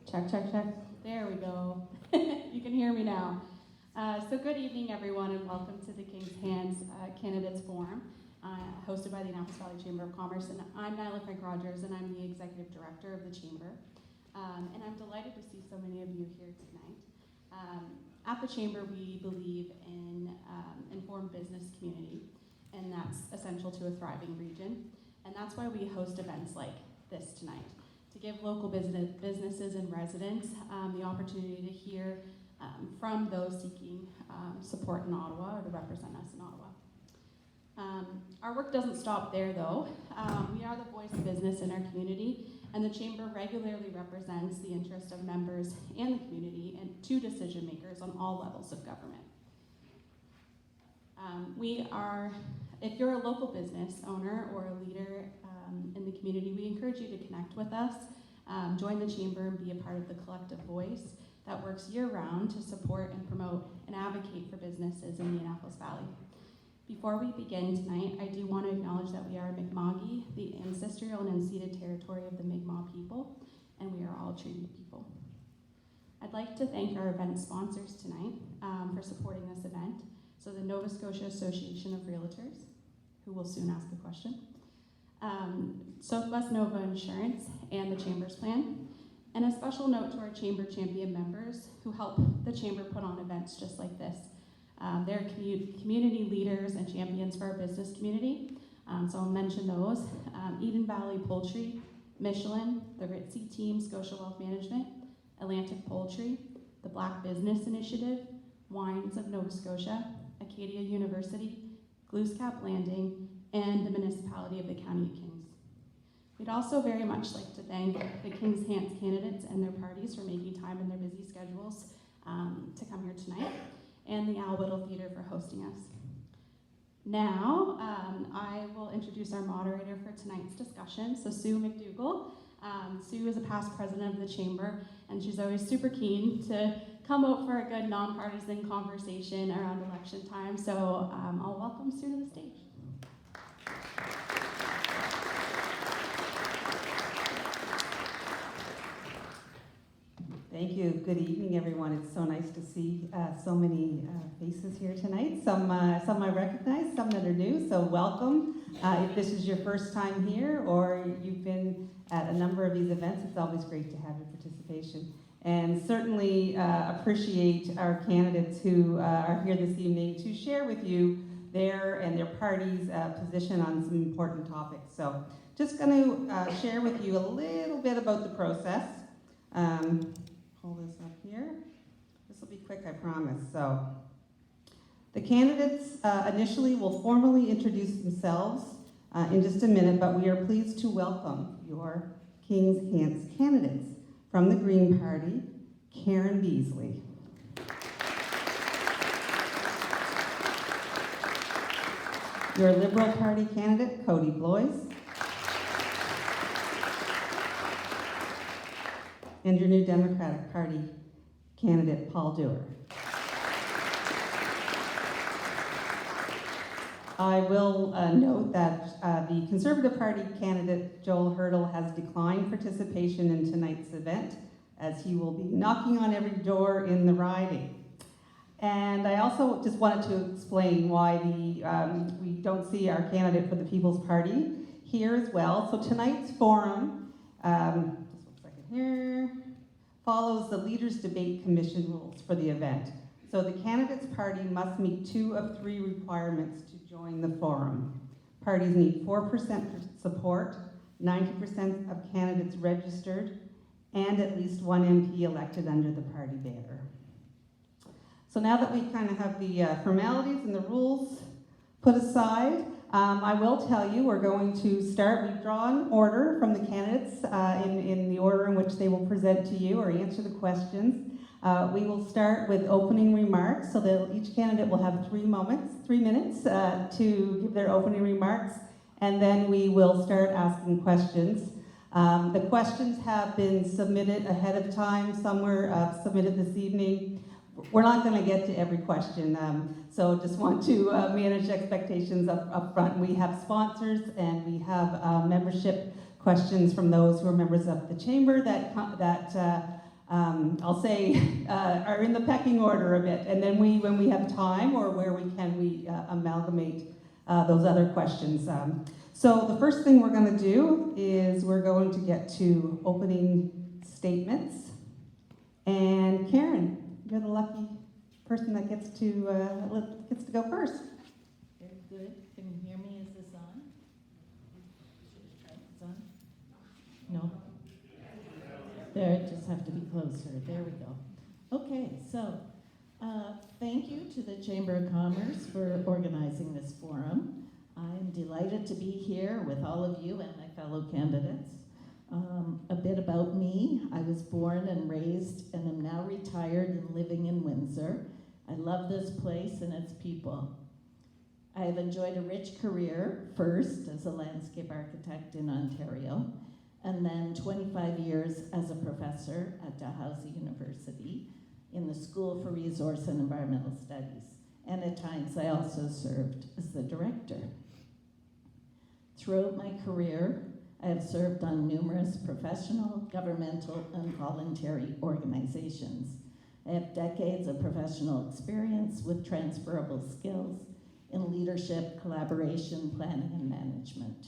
Check, check, check. There we go. You can hear me now. So good evening, everyone, and welcome to the Kings-Hants Candidates Forum, hosted by the Annapolis Valley Chamber of Commerce. And I'm Nyla Frank-Rogers, and I'm the Executive Director of the Chamber. And I'm delighted to see so many of you here tonight. At the Chamber, we believe in informed business community, and that's essential to a thriving region. And that's why we host events like this tonight, to give local businesses and residents the opportunity to hear from those seeking support in Ottawa or to represent us in Ottawa. Our work doesn't stop there, though. We are the voice of business in our community, and the Chamber regularly represents the interest of members and the community and to decision makers on all levels of government. If you're a local business owner or a leader in the community, we encourage you to connect with us, join the Chamber, and be a part of the collective voice that works year-round to support and promote and advocate for businesses in the Annapolis Valley. Before we begin tonight, I do want to acknowledge that we are Mi'kmaq, the ancestral and unceded territory of the Mi'kmaq people, and we are all treaty people. I'd like to thank our event sponsors tonight for supporting this event. So the Nova Scotia Association of Realtors, who will soon ask a question, Southwest Nova Insurance, and the Chamber's Plan. And a special note to our Chamber Champion members who help the Chamber put on events just like this. They're community leaders and champions for our business community. So I'll mention those. Eden Valley Poultry, Michelin, the Ritzy Team, Scotia Wealth Management, Atlantic Poultry, the Black Business Initiative, Wines of Nova Scotia, Acadia University, Glooscap Landing, and the Municipality of the County of Kings. We'd also very much like to thank the Kings-Hants candidates and their parties for making time in their busy schedules to come here tonight, and the Al Whittle Theatre for hosting us. Now, I will introduce our moderator for tonight's discussion, so Sue McDougall. Sue is a past president of the Chamber, and she's always super keen to come out for a good nonpartisan conversation around election time, so I'll welcome Sue to the stage. Thank you. Good evening, everyone. It's so nice to see so many faces here tonight. Some I recognize, some that are new, so welcome. If this is your first time here or you've been at a number of these events, it's always great to have your participation. And certainly appreciate our candidates who are here this evening to share with you their and their party's position on some important topics. So just going to share with you a little bit about the process. Pull this up here. This will be quick, I promise. So the candidates initially will formally introduce themselves in just a minute, but we are pleased to welcome your Kings-Hants candidates. From the Green Party, Karen Beasley. Your Liberal Party candidate, Cody Blois. And your new Democratic Party candidate, Paul Dewar. I will note that the Conservative Party candidate, Joel Hurdle, has declined participation in tonight's event, as he will be knocking on every door in the riding. And I also just wanted to explain why we don't see our candidate for the People's Party here as well. So tonight's forum, just one second here, follows the Leaders Debate Commission rules for the event. So the candidate's party must meet 2 of 3 requirements to join the forum. Parties need 4% support, 90% of candidates registered, and at least 1 MP elected under the party banner. So now that we kind of have the formalities and the rules put aside, I will tell you we're going to start. We've drawn order from the candidates in the order in which they will present to you or answer the questions. We will start with opening remarks, so that each candidate will have 3 minutes to give their opening remarks, and then we will start asking questions. The questions have been submitted ahead of time. Some were submitted this evening. We're not going to get to every question, so just want to manage expectations up front. We have sponsors and we have membership questions from those who are members of the Chamber that I'll say, are in the pecking order a bit. And then when we have time or where we can, we amalgamate those other questions. So the first thing we're going to do is we're going to get to opening statements. And Karen, you're the lucky person that gets to go first. Very good. Can you hear me? Is this on? It's on? No? There, just have to be closer. There we go. Okay, so thank you to the Chamber of Commerce for organizing this forum. I'm delighted to be here with all of you and my fellow candidates. A bit about me. I was born and raised and am now retired and living in Windsor. I love this place and its people. I have enjoyed a rich career, first as a landscape architect in Ontario, and then 25 years as a professor at Dalhousie University in the School for Resource and Environmental Studies. And at times I also served as the director. Throughout my career, I have served on numerous professional, governmental, and voluntary organizations. I have decades of professional experience with transferable skills in leadership, collaboration, planning, and management.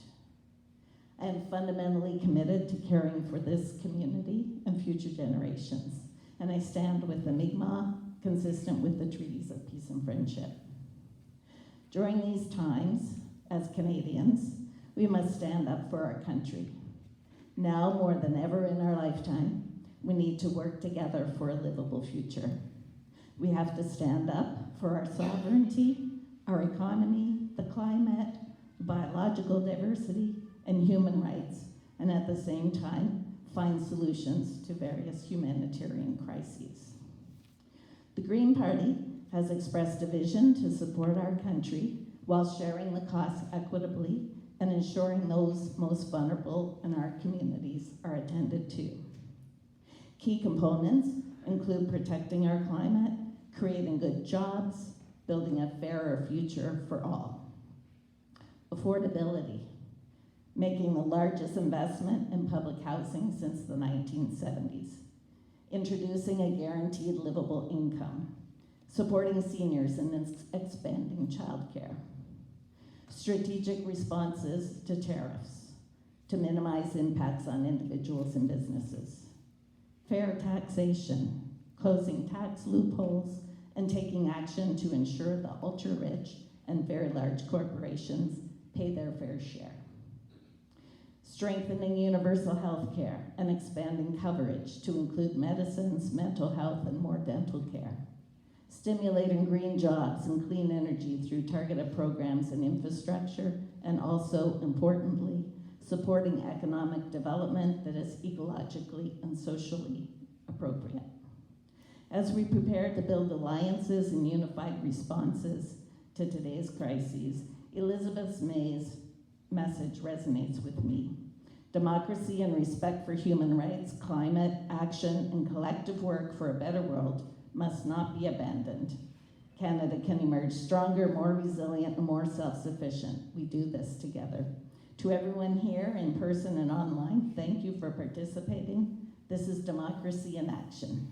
I am fundamentally committed to caring for this community and future generations, and I stand with the Mi'kmaq, consistent with the treaties of peace and friendship. During these times, as Canadians, we must stand up for our country. Now more than ever in our lifetime, we need to work together for a livable future. We have to stand up for our sovereignty, our economy, the climate, biological diversity, and human rights, and at the same time, find solutions to various humanitarian crises. The Green Party has expressed a vision to support our country while sharing the costs equitably and ensuring those most vulnerable in our communities are attended to. Key components include protecting our climate, creating good jobs, building a fairer future for all. Affordability, making the largest investment in public housing since the 1970s, introducing a guaranteed livable income, supporting seniors and expanding childcare, strategic responses to tariffs to minimize impacts on individuals and businesses, fair taxation, closing tax loopholes, and taking action to ensure the ultra-rich and very large corporations pay their fair share. Strengthening universal health care and expanding coverage to include medicines, mental health, and more dental care. Stimulating green jobs and clean energy through targeted programs and infrastructure, and also, importantly, supporting economic development that is ecologically and socially appropriate. As we prepare to build alliances and unified responses to today's crises, Elizabeth May's message resonates with me. Democracy and respect for human rights, climate, action, and collective work for a better world must not be abandoned. Canada can emerge stronger, more resilient, and more self-sufficient. We do this together. To everyone here, in person and online, thank you for participating. This is Democracy in Action.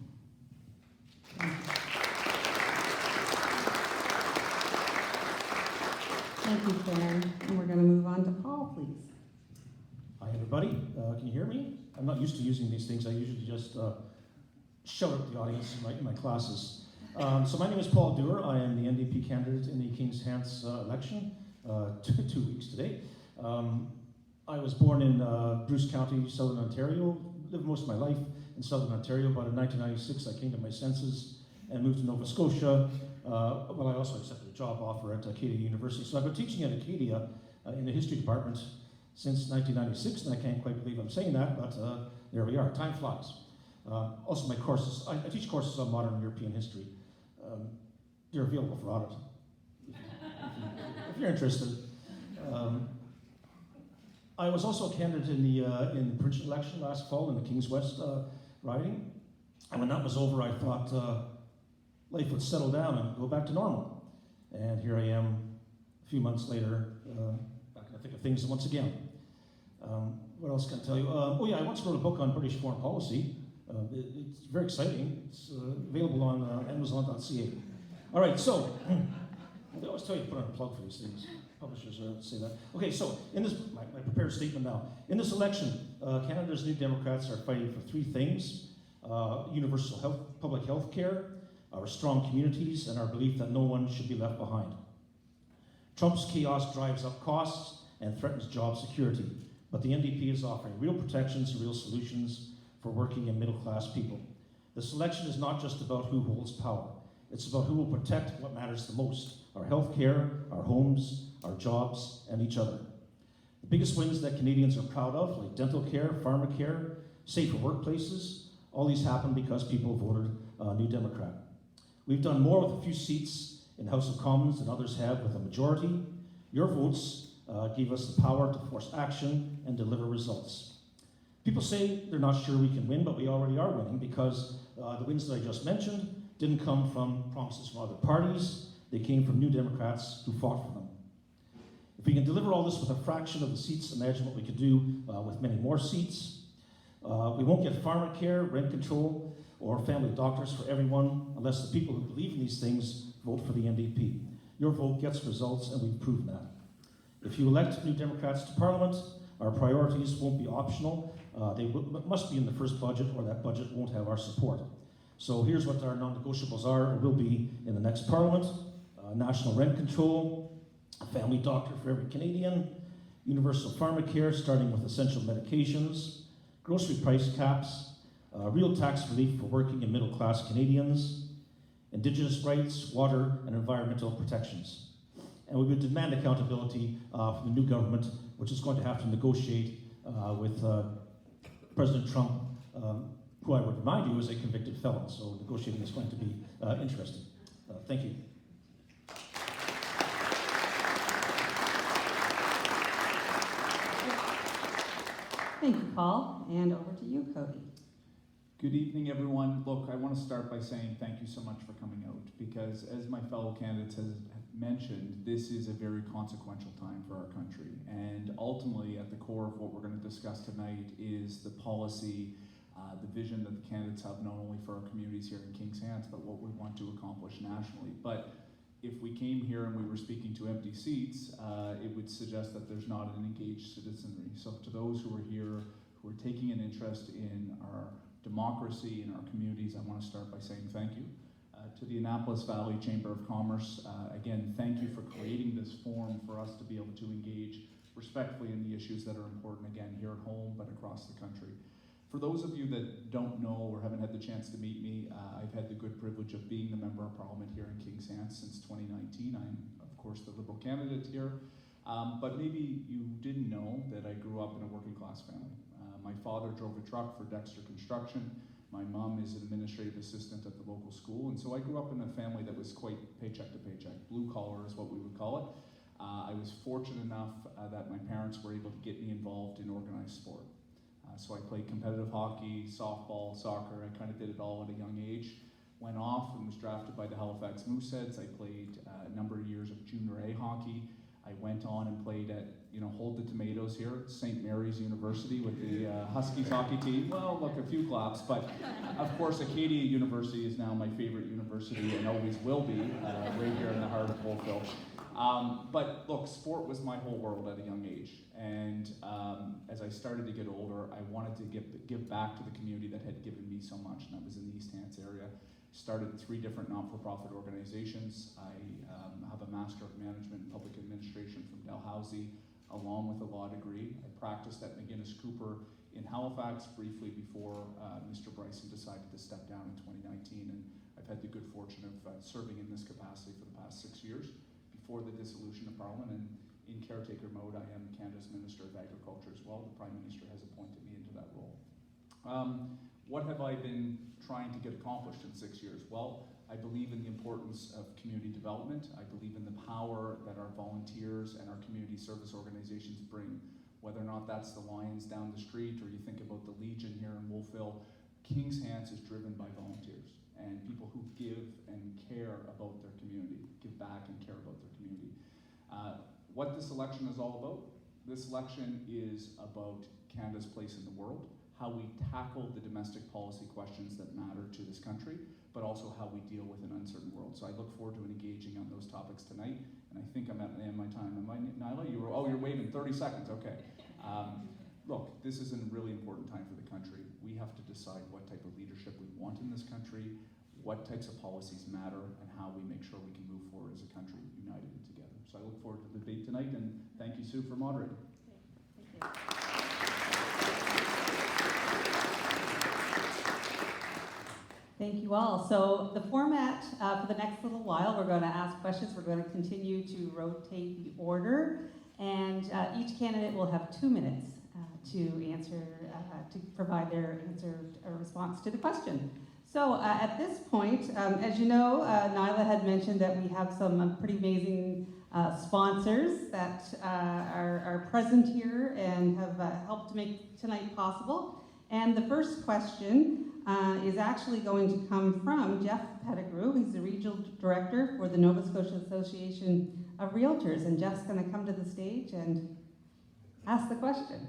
Thank you, Karen. And we're going to move on to Paul, please. Hi, everybody. Can you hear me? I'm not used to using these things. I usually just shout at the audience in my classes. So my name is Paul Dewar. I am the NDP candidate in the Kings-Hants election, 2 weeks today. I was born in Bruce County, Southern Ontario, lived most of my life in Southern Ontario, but in 1996 I came to my senses and moved to Nova Scotia. Well, I also accepted a job offer at Acadia University. So I've been teaching at Acadia in the history department since 1996, and I can't quite believe I'm saying that, but there we are, time flies. Also my courses, I teach courses on modern European history. They're available for audit, if you're interested. I was also a candidate in the provincial election last fall in the Kings West riding, and when that was over I thought life would settle down and go back to normal. And here I am a few months later, back in the thick of things once again. What else can I tell you? Oh yeah, I once wrote a book on British foreign policy. It's very exciting. It's available on Amazon.ca. All right, so they always tell you to put on a plug for these things. Publishers say that. Okay, so in this, my prepared statement now. In this election, Canada's New Democrats are fighting for three things: universal health, public health care, our strong communities, and our belief that no one should be left behind. Trump's chaos drives up costs and threatens job security, but the NDP is offering real protections and real solutions for working and middle-class people. This election is not just about who holds power. It's about who will protect what matters the most: our health care, our homes, our jobs, and each other. The biggest wins that Canadians are proud of, like dental care, pharmacare, safer workplaces, all these happen because people voted New Democrat. We've done more with a few seats in the House of Commons than others have with a majority. Your votes gave us the power to force action and deliver results. People say they're not sure we can win, but we already are winning because the wins that I just mentioned didn't come from promises from other parties. They came from New Democrats who fought for them. If we can deliver all this with a fraction of the seats, imagine what we could do with many more seats. We won't get pharmacare, rent control, or family doctors for everyone unless the people who believe in these things vote for the NDP. Your vote gets results, and we've proven that. If you elect New Democrats to Parliament, our priorities won't be optional. They must be in the first budget, or that budget won't have our support. So here's what our non-negotiables are, or will be in the next Parliament: national rent control, a family doctor for every Canadian, universal pharmacare starting with essential medications, grocery price caps, real tax relief for working and middle-class Canadians, Indigenous rights, water, and environmental protections. And we would demand accountability from the new government, which is going to have to negotiate with President Trump, who I would remind you is a convicted felon, so negotiating is going to be interesting. Thank you. Thank you, Paul, and over to you, Cody. Good evening, everyone. Look, I want to start by saying thank you so much for coming out, because as my fellow candidates have mentioned, this is a very consequential time for our country. And ultimately, at the core of what we're going to discuss tonight is the policy, the vision that the candidates have, not only for our communities here in Kings-Hants, but what we want to accomplish nationally. But if we came here and we were speaking to empty seats, it would suggest that there's not an engaged citizenry. So to those who are here, who are taking an interest in our democracy and our communities, I want to start by saying thank you. To the Annapolis Valley Chamber of Commerce, again, thank you for creating this forum for us to be able to engage respectfully in the issues that are important, again, here at home, but across the country. For those of you that don't know or haven't had the chance to meet me, I've had the good privilege of being the Member of Parliament here in Kings-Hants since 2019. I'm, of course, the Liberal candidate here. But maybe you didn't know that I grew up in a working class family. My father drove a truck for Dexter Construction. My mom is an administrative assistant at the local school. And so I grew up in a family that was quite paycheck to paycheck. Blue collar is what we would call it. I was fortunate enough that my parents were able to get me involved in organized sport. So I played competitive hockey, softball, soccer. I kind of did it all at a young age. Went off and was drafted by the Halifax Mooseheads. I played a number of years of junior A hockey. I went on and played at, hold the tomatoes here, at St. Mary's University with the Huskies hockey team. Well, look, a few claps, but of course Acadia University is now my favorite university and always will be, right here in the heart of Wolfville. But look, sport was my whole world at a young age. And as I started to get older, I wanted to give back to the community that had given me so much, and that was in the East Hants area. Started 3 different not-for-profit organizations. I have a Master of Management in Public Administration from Dalhousie, along with a law degree. I practiced at McGinnis Cooper in Halifax briefly before Mr. Bryson decided to step down in 2019, and I've had the good fortune of serving in this capacity for the past 6 years before the dissolution of Parliament, and in caretaker mode, I am Canada's Minister of Agriculture as well. The Prime Minister has appointed me into that role. What have I been trying to get accomplished in 6 years? Well, I believe in the importance of community development. I believe in the power that our volunteers and our community service organizations bring. Whether or not that's the Lions down the street, or you think about the Legion here in Wolfville, Kings-Hants is driven by volunteers and people who give and care about their community, give back and care about their community. What this election is all about? This election is about Canada's place in the world, how we tackle the domestic policy questions that matter to this country, but also how we deal with an uncertain world. So I look forward to engaging on those topics tonight, and I think I'm at the end of my time. Am I, Nyla? You're waving 30 seconds, okay. Look, this is a really important time for the country. We have to decide what type of leadership we want in this country, what types of policies matter, and how we make sure we can move forward as a country united and together. So I look forward to the debate tonight, and thank you, Sue, for moderating. Thank you. Thank you all. So the format for the next little while, we're going to ask questions. We're going to continue to rotate the order, and each candidate will have 2 minutes to answer, to provide their answer or response to the question. So at this point, as you know, Nyla had mentioned that we have some pretty amazing sponsors that are present here and have helped to make tonight possible. And the first question is actually going to come from Jeff Pettigrew. He's the Regional Director for the Nova Scotia Association of Realtors. And Jeff's going to come to the stage and ask the question.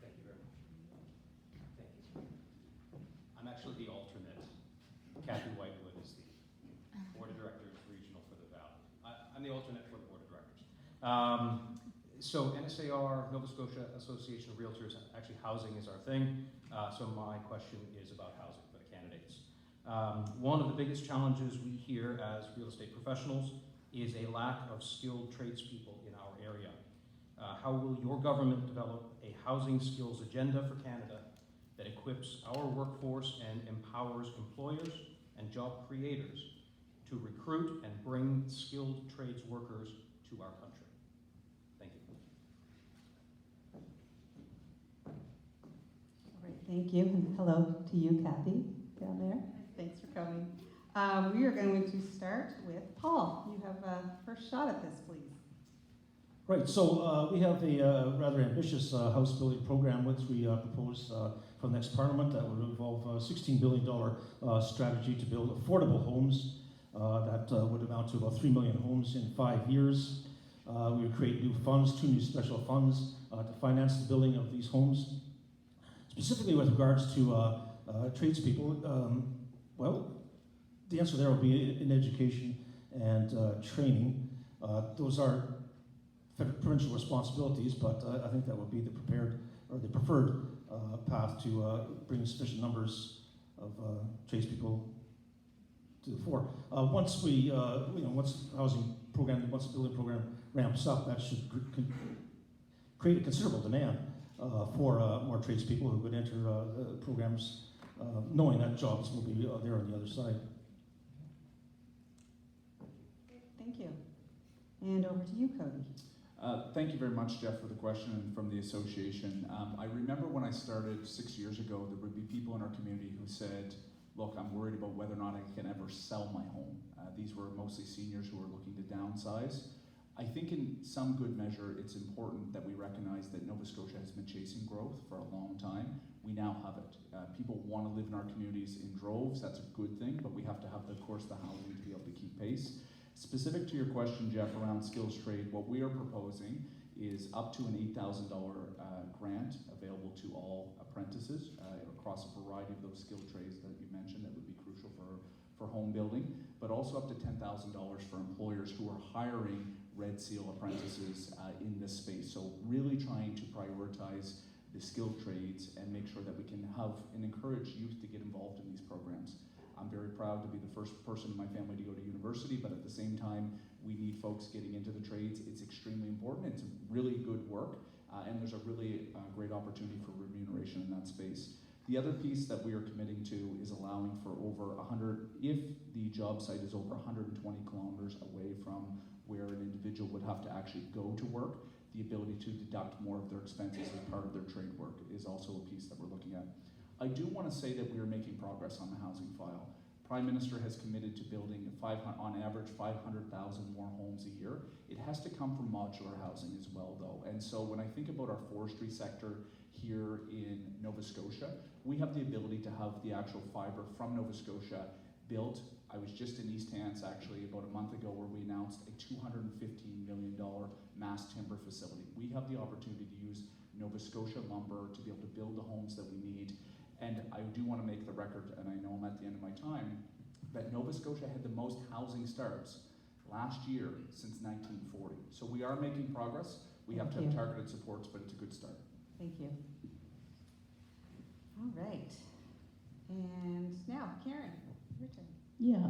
Thank you very much. Thank you. I'm actually the alternate. Kathy Whitewood is the Board of Directors Regional for the Valley. I'm the alternate for the Board of Directors. So NSAR, Nova Scotia Association of Realtors, actually housing is our thing. So my question is about housing for the candidates. One of the biggest challenges we hear as real estate professionals is a lack of skilled tradespeople in our area. How will your government develop a housing skills agenda for Canada that equips our workforce and empowers employers and job creators to recruit and bring skilled trades workers to our country? Thank you. All right, thank you, and hello to you, Kathy, down there. Thanks for coming. We are going to start with Paul. You have a first shot at this, please. Right, so we have a rather ambitious house building program which we propose for the next parliament that would involve a $16 billion strategy to build affordable homes that would amount to about 3 million homes in 5 years. We would create new funds, 2 new special funds to finance the building of these homes. Specifically with regards to tradespeople, well, the answer there will be in education and training. Those are provincial responsibilities, but I think that would be the preferred path to bring sufficient numbers of tradespeople to the fore. Once once the building program ramps up, that should create a considerable demand for more tradespeople who would enter programs, knowing that jobs will be there on the other side. Thank you. And over to you, Cody. Thank you very much, Jeff, for the question from the association. I remember when I started 6 years ago, there would be people in our community who said, look, I'm worried about whether or not I can ever sell my home. These were mostly seniors who were looking to downsize. I think in some good measure, it's important that we recognize that Nova Scotia has been chasing growth for a long time. We now have it. People want to live in our communities in droves. That's a good thing, but we have to have, of course, the housing to be able to keep pace. Specific to your question, Jeff, around skills trade, what we are proposing is up to an $8,000 grant available to all apprentices across a variety of those skilled trades that you mentioned that would be crucial for home building, but also up to $10,000 for employers who are hiring Red Seal apprentices in this space. So really trying to prioritize the skilled trades and make sure that we can have and encourage youth to get involved in these programs. I'm very proud to be the first person in my family to go to university, but at the same time, we need folks getting into the trades. It's extremely important. It's really good work, and there's a really great opportunity for remuneration in that space. The other piece that we are committing to is allowing for over 100, if the job site is over 120 kilometers away from where an individual would have to actually go to work, the ability to deduct more of their expenses as part of their trade work is also a piece that we're looking at. I do want to say that we are making progress on the housing file. Prime Minister has committed to building on average 500,000 more homes a year. It has to come from modular housing as well, though. And so when I think about our forestry sector here in Nova Scotia, we have the ability to have the actual fiber from Nova Scotia built I was just in Kings-Hants actually about a month ago where we announced a $215 million mass timber facility. We have the opportunity to use Nova Scotia lumber to be able to build the homes that we need. And I do want to make the record, and I know I'm at the end of my time, that Nova Scotia had the most housing starts last year since 1940. So we are making progress. We have to have targeted supports, but it's a good start. Thank you. All right. And now, Karen, your turn. Yeah,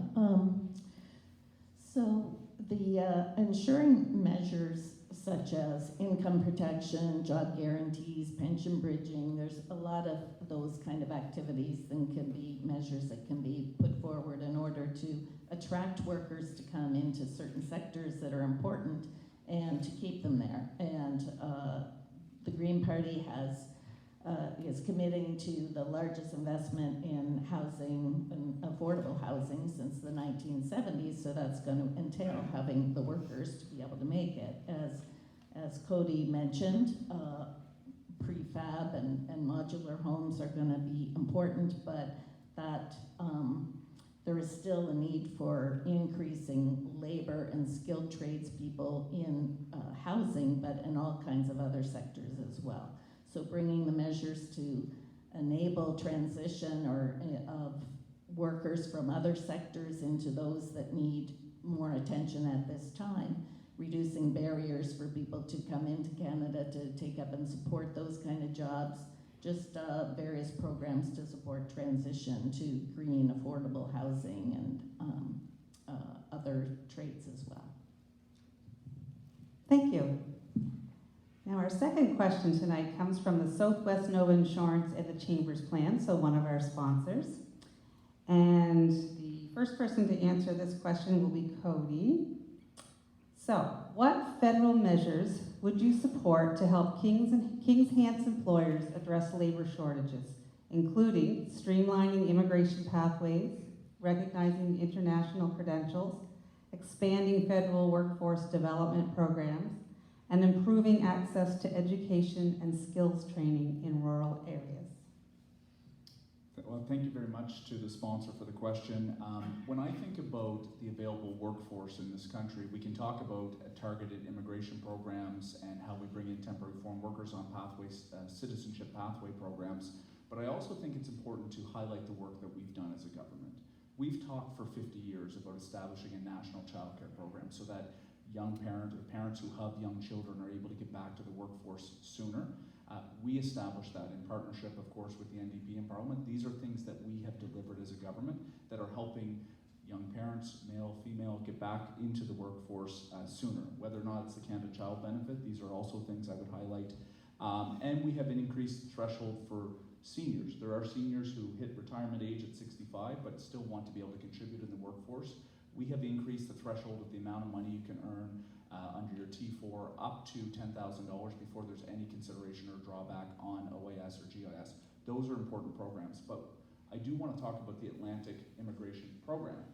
so the ensuring measures such as income protection, job guarantees, pension bridging, there's a lot of those kind of activities and can be measures that can be put forward in order to attract workers to come into certain sectors that are important and to keep them there. And the Green Party is committing to the largest investment in housing and affordable housing since the 1970s, so that's going to entail having the workers to be able to make it. As Cody mentioned, prefab and modular homes are going to be important, but that there is still a need for increasing labor and skilled tradespeople in housing, but in all kinds of other sectors as well. So bringing the measures to enable transition of workers from other sectors into those that need more attention at this time, reducing barriers for people to come into Canada to take up and support those kind of jobs, just various programs to support transition to green, affordable housing and other trades as well. Thank you. Now, our second question tonight comes from the Southwest Nova Insurance and the Chambers Plan, so one of our sponsors. And the first person to answer this question will be Cody. So, what federal measures would you support to help Kings-Hants employers address labor shortages, including streamlining immigration pathways, recognizing international credentials, expanding federal workforce development programs, and improving access to education and skills training in rural areas? Well, thank you very much to the sponsor for the question. When I think about the available workforce in this country, we can talk about targeted immigration programs and how we bring in temporary foreign workers on pathways, citizenship pathway programs. But I also think it's important to highlight the work that we've done as a government. We've talked for 50 years about establishing a national child care program so that young parents who have young children are able to get back to the workforce sooner. We established that in partnership, of course, with the NDP in Parliament. These are things that we have delivered as a government that are helping young parents, male, female, get back into the workforce sooner. Whether or not it's the Canada Child Benefit, these are also things I would highlight. And we have an increased threshold for seniors. There are seniors who hit retirement age at 65 but still want to be able to contribute in the workforce. We have increased the threshold of the amount of money you can earn under your T4 up to $10,000 before there's any consideration or drawback on OAS or GIS. Those are important programs, but I do want to talk about the Atlantic Immigration Program.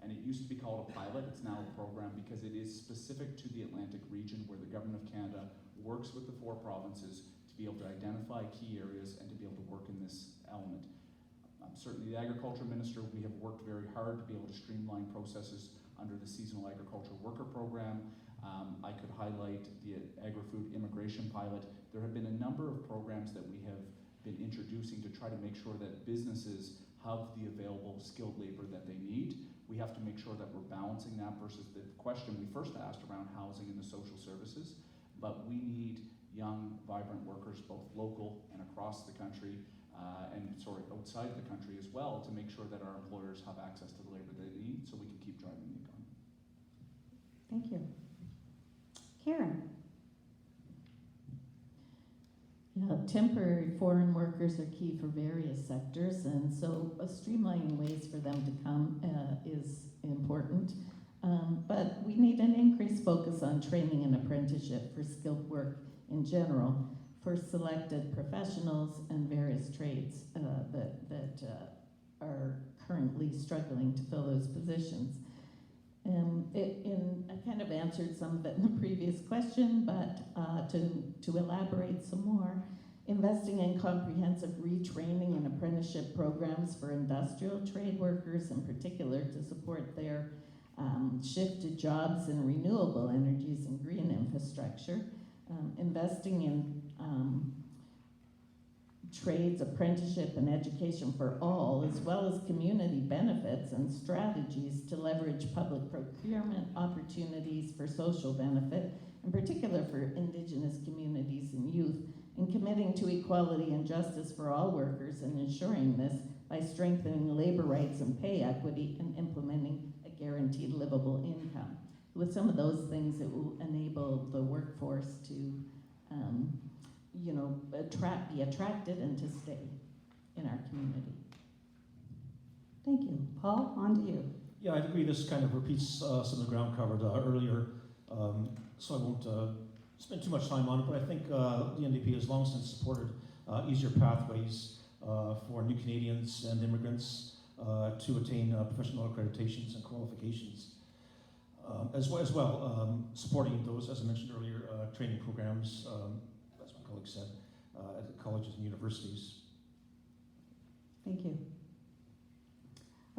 And it used to be called a pilot, it's now a program because it is specific to the Atlantic region where the Government of Canada works with the 4 provinces to be able to identify key areas and to be able to work in this element. Certainly the Agriculture Minister, we have worked very hard to be able to streamline processes under the Seasonal Agricultural Worker Program. I could highlight the Agri-Food Immigration Pilot. There have been a number of programs that we have been introducing to try to make sure that businesses have the available skilled labor that they need. We have to make sure that we're balancing that versus the question we first asked around housing and the social services. But we need young, vibrant workers, both local and across the country, outside of the country as well, to make sure that our employers have access to the labor they need so we can keep driving the economy. Thank you. Karen. Yeah, temporary foreign workers are key for various sectors, and so streamlining ways for them to come is important. But we need an increased focus on training and apprenticeship for skilled work in general for selected professionals and various trades that are currently struggling to fill those positions. I kind of answered some of it in the previous question, but to elaborate some more, investing in comprehensive retraining and apprenticeship programs for industrial trade workers in particular to support their shift to jobs in renewable energies and green infrastructure, investing in trades, apprenticeship, and education for all, as well as community benefits and strategies to leverage public procurement opportunities for social benefit, in particular for Indigenous communities and youth, and committing to equality and justice for all workers and ensuring this by strengthening labor rights and pay equity and implementing a guaranteed livable income. With some of those things, it will enable the workforce to be attracted and to stay in our community. Thank you. Paul, on to you. Yeah, I agree. This kind of repeats some of the ground covered earlier, so I won't spend too much time on it. But I think the NDP has long since supported easier pathways for new Canadians and immigrants to attain professional accreditations and qualifications. As well, supporting those, as I mentioned earlier, training programs, as my colleague said, at the colleges and universities. Thank you.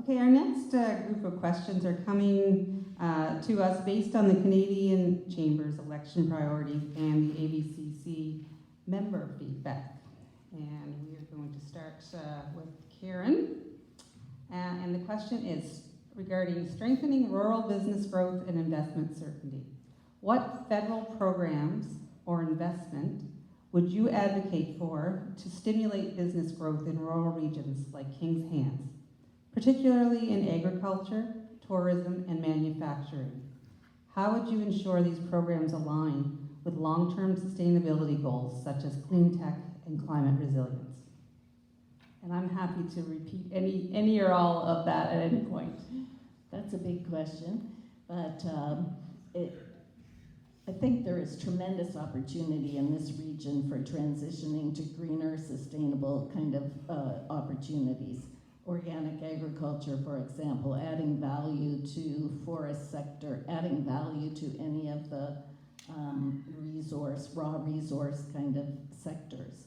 Okay, our next group of questions are coming to us based on the Canadian Chamber's election priorities and the ABCC member feedback. And we are going to start with Karen. And the question is regarding strengthening rural business growth and investment certainty. What federal programs or investment would you advocate for to stimulate business growth in rural regions like Kings-Hants, particularly in agriculture, tourism, and manufacturing? How would you ensure these programs align with long-term sustainability goals such as clean tech and climate resilience? And I'm happy to repeat any or all of that at any point. That's a big question, but I think there is tremendous opportunity in this region for transitioning to greener, sustainable kind of opportunities. Organic agriculture, for example, adding value to forest sector, adding value to any of the raw resource kind of sectors,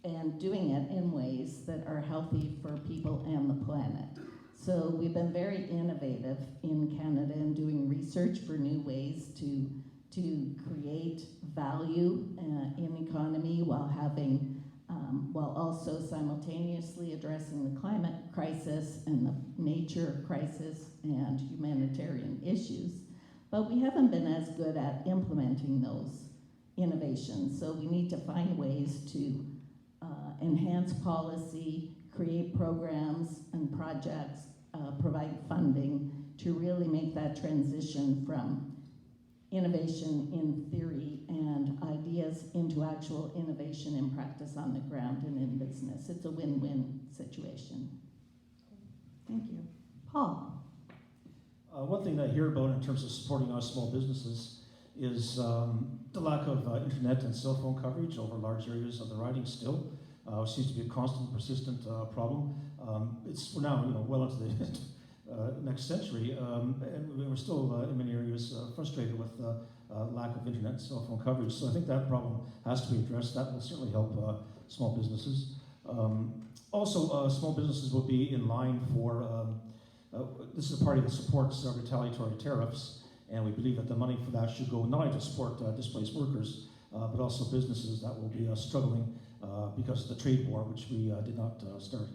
and doing it in ways that are healthy for people and the planet. So we've been very innovative in Canada in doing research for new ways to create value in economy while also simultaneously addressing the climate crisis and the nature crisis and humanitarian issues. But we haven't been as good at implementing those innovations. So we need to find ways to enhance policy, create programs and projects, provide funding to really make that transition from innovation in theory and ideas into actual innovation in practice on the ground and in business. It's a win-win situation. Thank you. Paul? One thing that I hear about in terms of supporting our small businesses is the lack of internet and cell phone coverage over large areas of the riding still. Seems to be a constant, persistent problem. We're now well into the next century, and we're still in many areas frustrated with lack of internet and cell phone coverage. So I think that problem has to be addressed. That will certainly help small businesses. Also, small businesses will be in line for, this is a party that supports retaliatory tariffs, and we believe that the money for that should go not only to support displaced workers, but also businesses that will be struggling because of the trade war, which we did not start.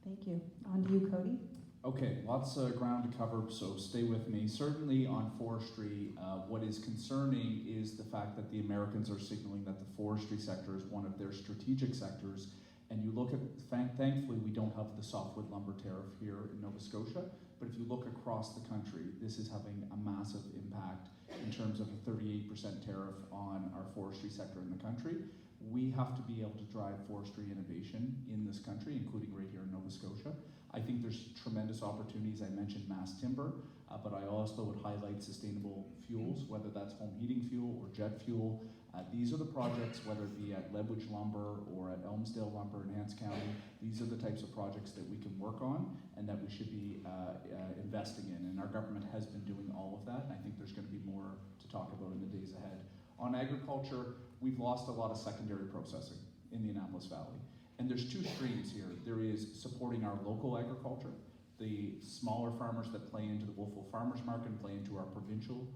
Thank you. On to you, Cody. Okay, lots of ground to cover, so stay with me. Certainly on forestry, what is concerning is the fact that the Americans are signaling that the forestry sector is one of their strategic sectors. And you look at, thankfully, we don't have the softwood lumber tariff here in Nova Scotia, but if you look across the country, this is having a massive impact in terms of a 38% tariff on our forestry sector in the country. We have to be able to drive forestry innovation in this country, including right here in Nova Scotia. I think there's tremendous opportunities. I mentioned mass timber, but I also would highlight sustainable fuels, whether that's home heating fuel or jet fuel. These are the projects, whether it be at Ledwidge Lumber or at Elmsdale Lumber in Hants County, these are the types of projects that we can work on and that we should be investing in. And our government has been doing all of that, and I think there's going to be more to talk about in the days ahead. On agriculture, we've lost a lot of secondary processing in the Annapolis Valley. And there's two streams here. There is supporting our local agriculture, the smaller farmers that play into the Wolfville Farmers Market and play into our provincial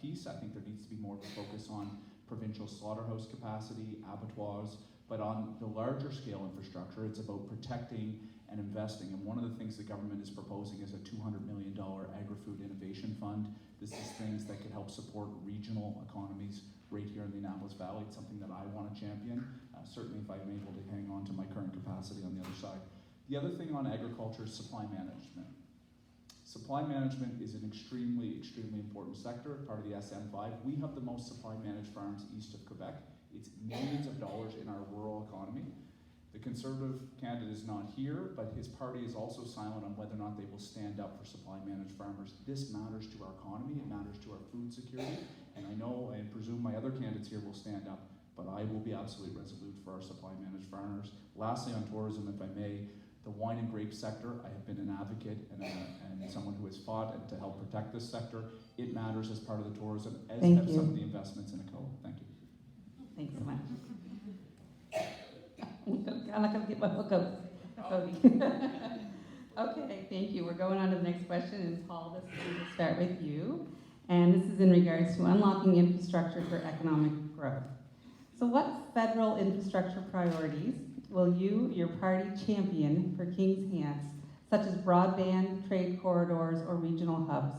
piece. I think there needs to be more of a focus on provincial slaughterhouse capacity, abattoirs, but on the larger scale infrastructure, it's about protecting and investing. And one of the things the government is proposing is a $200 million agri-food innovation fund. This is things that could help support regional economies right here in the Annapolis Valley. It's something that I want to champion, certainly if I'm able to hang on to my current capacity on the other side. The other thing on agriculture is supply management. Supply management is an extremely, extremely important sector, part of the SM5. We have the most supply managed farms east of Quebec. It's millions of dollars in our rural economy. The Conservative candidate is not here, but his party is also silent on whether or not they will stand up for supply managed farmers. This matters to our economy, it matters to our food security, and I know and presume my other candidates here will stand up, but I will be absolutely resolute for our supply managed farmers. Lastly, on tourism, if I may, the wine and grape sector, I have been an advocate and someone who has fought to help protect this sector. It matters as part of the tourism, as Thank have you. some of the investments in ACOA. Thank you. Thanks so much. I'm not going to get my hook up, Cody. Okay, thank you. We're going on to the next question, and Paul, this is going to start with you. And this is in regards to unlocking infrastructure for economic growth. So what federal infrastructure priorities will you, your party, champion for Kings-Hants, such as broadband, trade corridors, or regional hubs?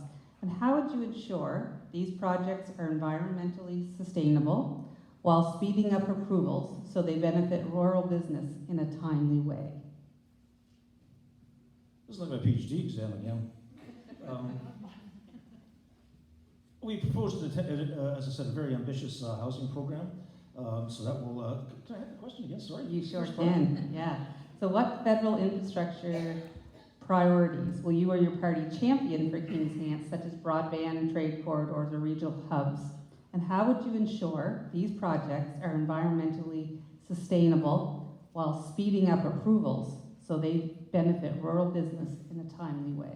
And how would you ensure these projects are environmentally sustainable while speeding up approvals so they benefit rural business in a timely way? This is like my PhD exam again. We proposed, as I said, a very ambitious housing program. So that will, can I have the question again? Sorry. You sure First part? can, yeah. So what federal infrastructure priorities will you or your party champion for Kings-Hants, such as broadband, trade corridors, or regional hubs? And how would you ensure these projects are environmentally sustainable while speeding up approvals so they benefit rural business in a timely way?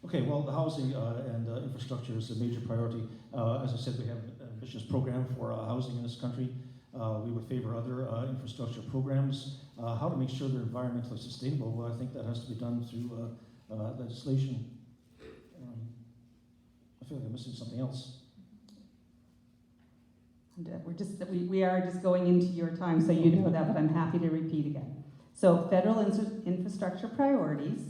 Okay, well, the housing and infrastructure is a major priority. As I said, we have an ambitious program for housing in this country. We would favor other infrastructure programs. How to make sure they're environmentally sustainable? Well, I think that has to be done through legislation. I feel like I'm missing something else. And, we are just going into your time, so you know that, but I'm happy to repeat again. So federal infrastructure priorities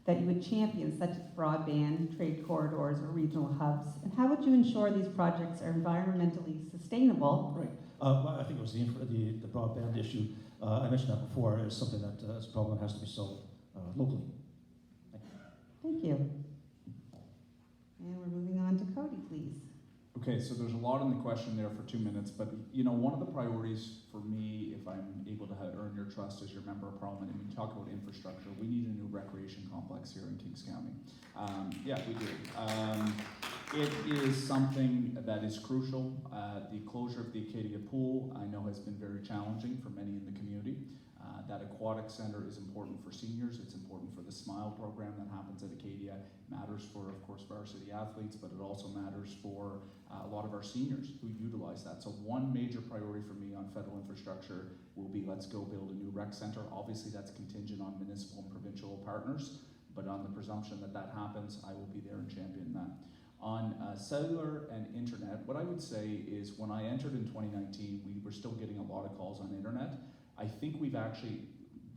that you would champion, such as broadband, trade corridors, or regional hubs, and how would you ensure these projects are environmentally sustainable? Right. I think it was the broadband issue. I mentioned that before. It's something that is a problem that has to be solved locally. Thank you. And we're moving on to Cody, please. Okay, so there's a lot in the question there for 2 minutes, but one of the priorities for me, if I'm able to earn your trust as your member of parliament, and we talk about infrastructure, we need a new recreation complex here in Kings County. Yeah, we do. It is something that is crucial. The closure of the Acadia Pool, I know, has been very challenging for many in the community. That aquatic center is important for seniors. It's important for the SMILE program that happens at Acadia. It matters for, of course, varsity athletes, but it also matters for a lot of our seniors who utilize that. So one major priority for me on federal infrastructure will be, let's go build a new rec center. Obviously, that's contingent on municipal and provincial partners, but on the presumption that that happens, I will be there and champion that. On cellular and internet, what I would say is when I entered in 2019, we were still getting a lot of calls on internet. I think we've actually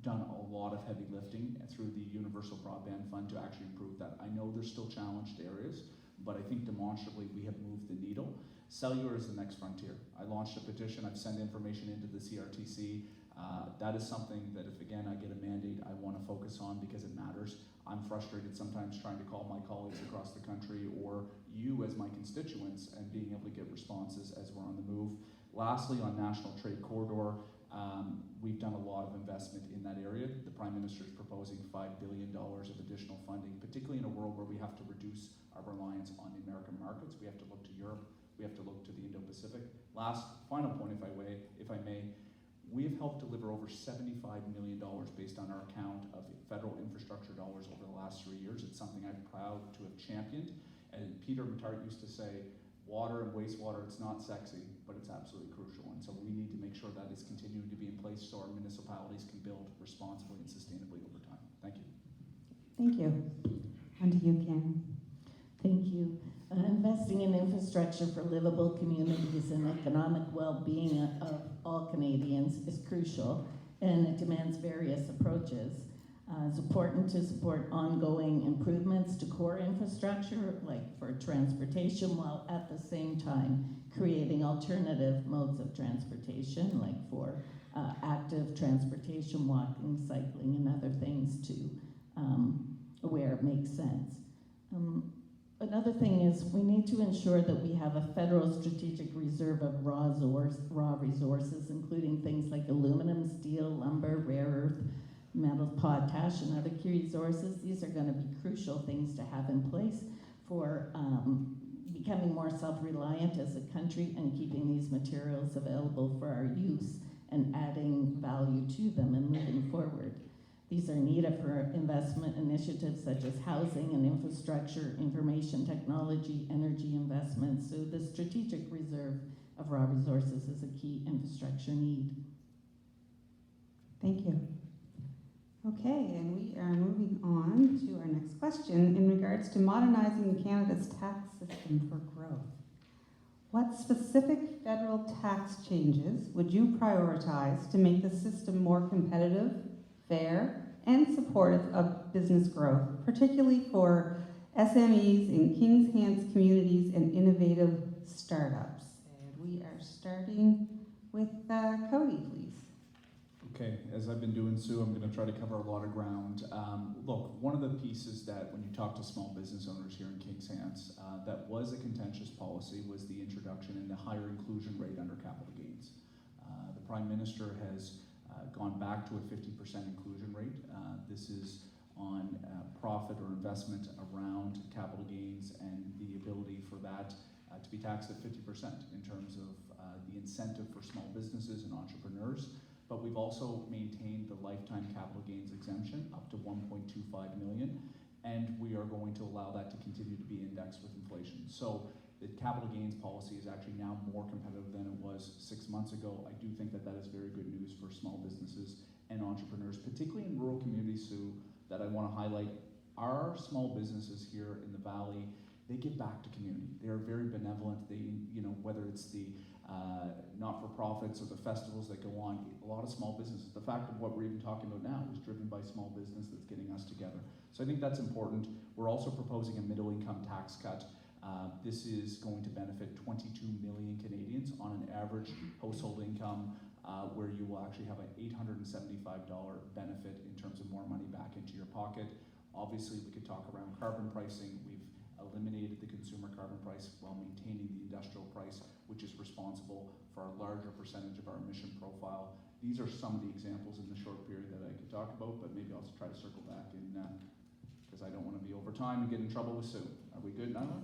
done a lot of heavy lifting through the Universal Broadband Fund to actually improve that. I know there's still challenged areas, but I think demonstrably we have moved the needle. Cellular is the next frontier. I launched a petition, I've sent information into the CRTC. That is something that if, again, I get a mandate, I want to focus on because it matters. I'm frustrated sometimes trying to call my colleagues across the country or you as my constituents and being able to get responses as we're on the move. Lastly, on National Trade Corridor, we've done a lot of investment in that area. The Prime Minister is proposing $5 billion of additional funding, particularly in a world where we have to reduce our reliance on the American markets. We have to look to Europe. We have to look to the Indo-Pacific. Final point, if I may, we have helped deliver over $75 million based on our count of federal infrastructure dollars over the last 3 years. It's something I'm proud to have championed. And Peter Matart used to say, water and wastewater, it's not sexy, but it's absolutely crucial. And so we need to make sure that is continuing to be in place so our municipalities can build responsibly and sustainably over time. Thank you. Thank you. On to you, Karen. Thank you. Investing in infrastructure for livable communities and economic well-being of all Canadians is crucial, and it demands various approaches. It's important to support ongoing improvements to core infrastructure, like for transportation, while at the same time creating alternative modes of transportation, like for active transportation, walking, cycling, and other things to where it makes sense. Another thing is we need to ensure that we have a federal strategic reserve of raw resources, including things like aluminum, steel, lumber, rare earth, metal, potash, and other key resources. These are going to be crucial things to have in place for becoming more self-reliant as a country and keeping these materials available for our use and adding value to them and moving forward. These are needed for investment initiatives such as housing and infrastructure, information technology, energy investments. So the strategic reserve of raw resources is a key infrastructure need. Thank you. Okay, and we are moving on to our next question in regards to modernizing Canada's tax system for growth. What specific federal tax changes would you prioritize to make the system more competitive, fair, and supportive of business growth, particularly for SMEs in Kings-Hants communities and innovative startups? And we are starting with Cody, please. Okay, as I've been doing, Sue, I'm going to try to cover a lot of ground. Look, one of the pieces that when you talk to small business owners here in Kings-Hants, that was a contentious policy was the introduction and the higher inclusion rate under capital gains. The Prime Minister has gone back to a 50% inclusion rate. This is on profit or investment around capital gains and the ability for that to be taxed at 50% in terms of the incentive for small businesses and entrepreneurs. But we've also maintained the lifetime capital gains exemption up to $1.25 million, and we are going to allow that to continue to be indexed with inflation. So the capital gains policy is actually now more competitive than it was 6 months ago. I do think that that is very good news for small businesses and entrepreneurs, particularly in rural communities, Sue, that I want to highlight. Our small businesses here in the Valley, they give back to community. They are very benevolent. They, whether it's the not-for-profits or the festivals that go on, a lot of small businesses. The fact of what we're even talking about now is driven by small business that's getting us together. So I think that's important. We're also proposing a middle-income tax cut. This is going to benefit 22 million Canadians on an average household income where you will actually have an $875 benefit in terms of more money back into your pocket. Obviously, we could talk around carbon pricing. We've eliminated the consumer carbon price while maintaining the industrial price, which is responsible for a larger percentage of our emission profile. These are some of the examples in the short period that I could talk about, but maybe I'll try to circle back in because I don't want to be over time and get in trouble with Sue. Are we good now?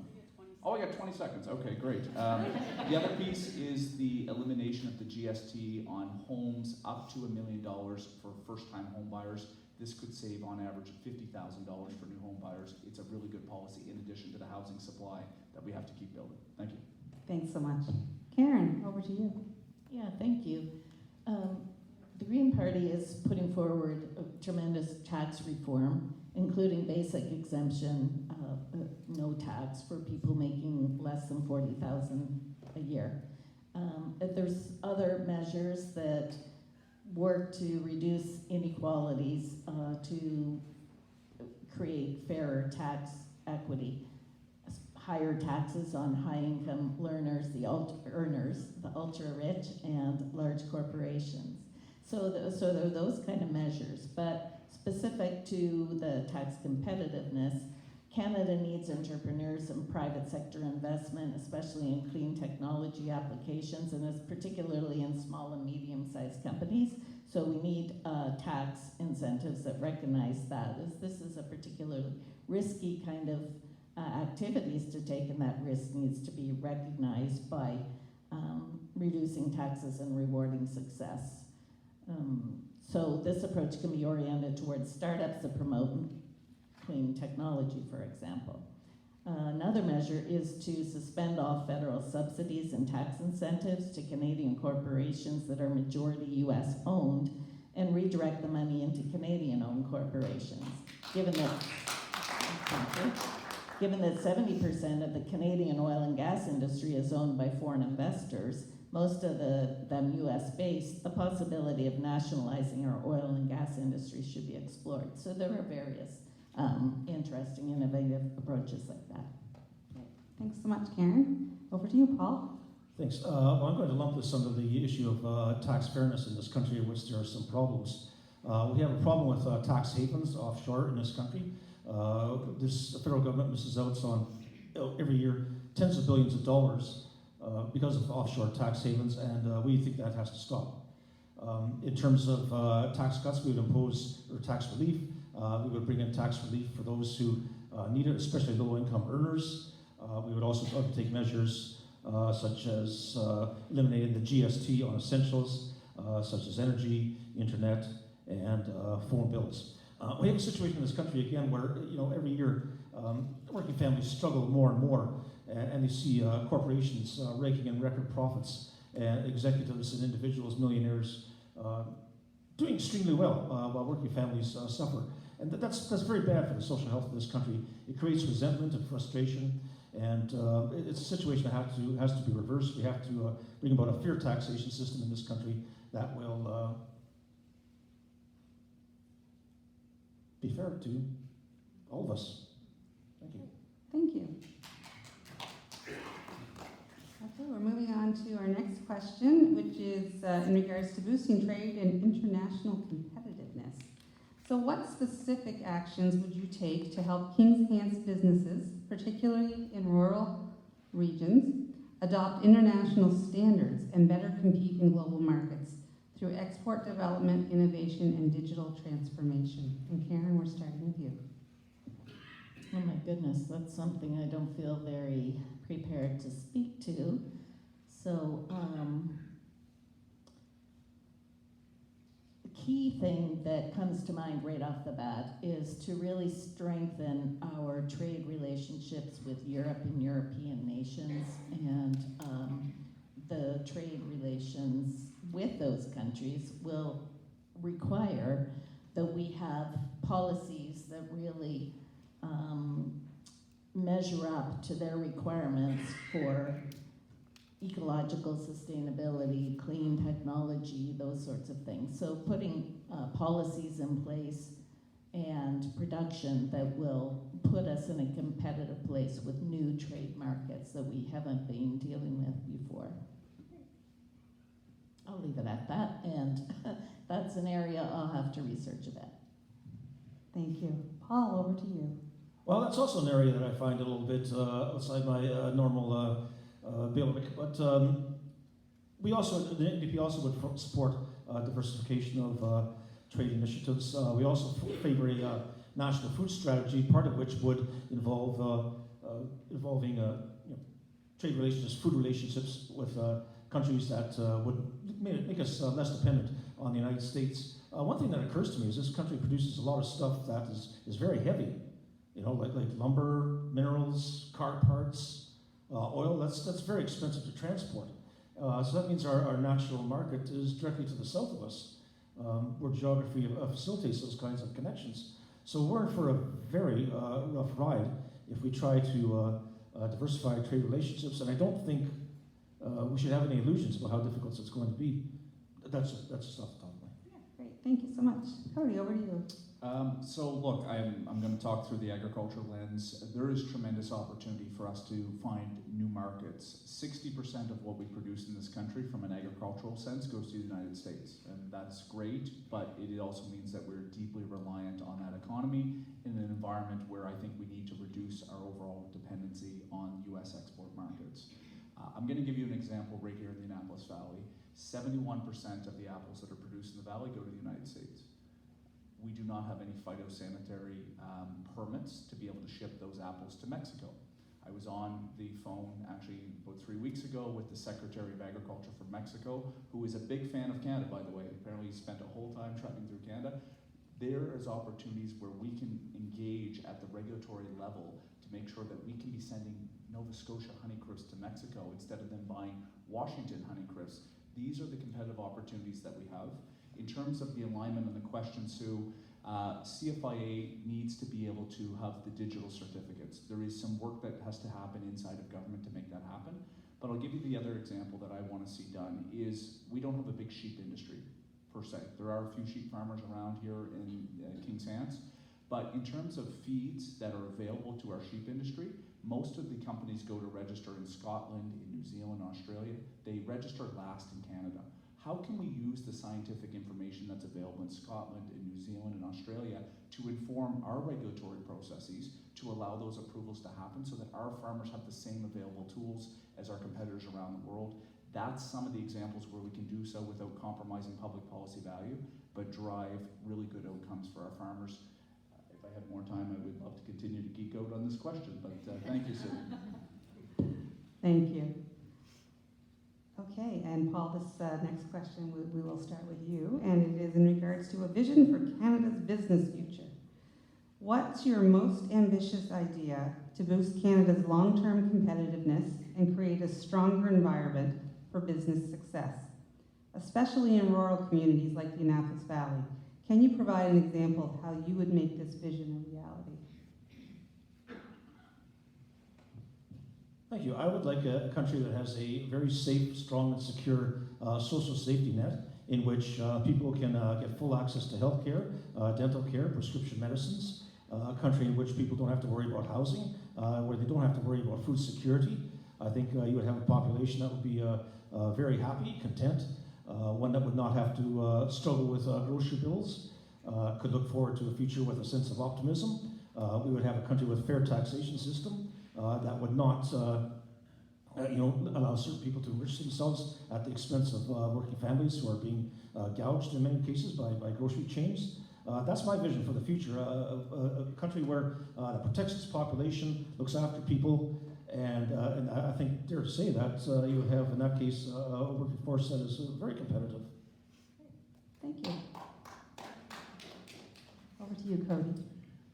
Oh, I got 20 seconds. Okay, great. The other piece is the elimination of the GST on homes up to $1 million for first-time home buyers. This could save on average $50,000 for new home buyers. It's a really good policy in addition to the housing supply that we have to keep building. Thank you. Thanks so much. Karen, over to you. Yeah, thank you. The Green Party is putting forward a tremendous tax reform, including basic exemption, no tax for people making less than $40,000 a year. There's other measures that work to reduce inequalities, to create fairer tax equity, higher taxes on high-income learners, the ultra-rich, and large corporations. So there are those kind of measures, but specific to the tax competitiveness, Canada needs entrepreneurs and private sector investment, especially in clean technology applications, and is particularly in small and medium-sized companies. So we need tax incentives that recognize that, as this is a particularly risky kind of activities to take, and that risk needs to be recognized by reducing taxes and rewarding success. So this approach can be oriented towards startups that promote clean technology, for example. Another measure is to suspend all federal subsidies and tax incentives to Canadian corporations that are majority US owned and redirect the money into Canadian owned corporations. Given that 70% of the Canadian oil and gas industry is owned by foreign investors, most of them US based, the possibility of nationalizing our oil and gas industry should be explored. So there are various interesting, innovative approaches like that. Thanks so much, Karen. Over to you, Paul. Thanks. Well, I'm going to lump this under the issue of tax fairness in this country, in which there are some problems. We have a problem with tax havens offshore in this country. The federal government misses out on every year tens of billions of dollars because of offshore tax havens, and we think that has to stop. In terms of tax cuts, we would impose, or tax relief, we would bring in tax relief for those who need it, especially low-income earners. We would also undertake measures such as eliminating the GST on essentials, such as energy, internet, and phone bills. We have a situation in this country again where every year working families struggle more and more, and you see corporations raking in record profits, and executives and individuals, millionaires, doing extremely well while working families suffer. And that's very bad for the social health of this country. It creates resentment and frustration, and it's a situation that has to be reversed. We have to bring about a fair taxation system in this country that will be fair to all of us. Thank you. Thank you. Okay, we're moving on to our next question, which is in regards to boosting trade and international competitiveness. So what specific actions would you take to help Kings-Hants businesses, particularly in rural regions, adopt international standards and better compete in global markets through export development, innovation, and digital transformation? And Karen, we're starting with you. Oh my goodness, that's something I don't feel very prepared to speak to. So, the key thing that comes to mind right off the bat is to really strengthen our trade relationships with Europe and European nations, and the trade relations with those countries will require that we have policies that really measure up to their requirements for ecological sustainability, clean technology, those sorts of things. So putting policies in place and production that will put us in a competitive place with new trade markets that we haven't been dealing with before. I'll leave it at that, and that's an area I'll have to research a bit. Thank you. Paul, over to you. Well, that's also an area that I find a little bit outside my normal bailiwick. But the NDP also would support diversification of trade initiatives. We also favor a national food strategy, part of which would involve involving trade relationships, food relationships with countries that would make us less dependent on the United States. One thing that occurs to me is this country produces a lot of stuff that is very heavy. Like lumber, minerals, car parts, oil. That's very expensive to transport. So that means our natural market is directly to the south of us, where geography facilitates those kinds of connections. So we're in for a very rough ride if we try to diversify trade relationships. And I don't think we should have any illusions about how difficult it's going to be. That's just off the top of my head. Yeah, great. Thank you so much. Cody, over to you. So look, I'm going to talk through the agricultural lens. There is tremendous opportunity for us to find new markets. 60% of what we produce in this country from an agricultural sense goes to the United States, and that's great, but it also means that we're deeply reliant on that economy in an environment where I think we need to reduce our overall dependency on US export markets. I'm going to give you an example right here in the Annapolis Valley. 71% of the apples that are produced in the valley go to the United States. We do not have any phytosanitary permits to be able to ship those apples to Mexico. I was on the phone actually about 3 weeks ago with the Secretary of Agriculture from Mexico, who is a big fan of Canada, by the way. Apparently he spent a whole time traveling through Canada. There is opportunities where we can engage at the regulatory level to make sure that we can be sending Nova Scotia Honeycrisps to Mexico instead of them buying Washington Honeycrisps. These are the competitive opportunities that we have. In terms of the alignment and the question, Sue, CFIA needs to be able to have the digital certificates. There is some work that has to happen inside of government to make that happen. But I'll give you the other example that I want to see done is we don't have a big sheep industry per se. There are a few sheep farmers around here in Kings-Hants, but in terms of feeds that are available to our sheep industry, most of the companies go to register in Scotland, in New Zealand, Australia. They register last in Canada. How can we use the scientific information that's available in Scotland, in New Zealand, and Australia to inform our regulatory processes to allow those approvals to happen so that our farmers have the same available tools as our competitors around the world? That's some of the examples where we can do so without compromising public policy value, but drive really good outcomes for our farmers. If I had more time, I would love to continue to geek out on this question, but thank you, Sue. Thank you. Okay, and Paul, this next question we will start with you, and it is in regards to a vision for Canada's business future. What's your most ambitious idea to boost Canada's long-term competitiveness and create a stronger environment for business success, especially in rural communities like the Annapolis Valley? Can you provide an example of how you would make this vision a reality? Thank you. I would like a country that has a very safe, strong, and secure social safety net in which people can get full access to health care, dental care, prescription medicines, a country in which people don't have to worry about housing, where they don't have to worry about food security. I think you would have a population that would be very happy, content, one that would not have to struggle with grocery bills, could look forward to a future with a sense of optimism. We would have a country with a fair taxation system that would not allow certain people to enrich themselves at the expense of working families who are being gouged in many cases by grocery chains. That's my vision for the future, a country where that protects its population, looks after people, and I think, dare to say that, you would have, in that case, a workforce that is very competitive. Thank you. Over to you, Cody.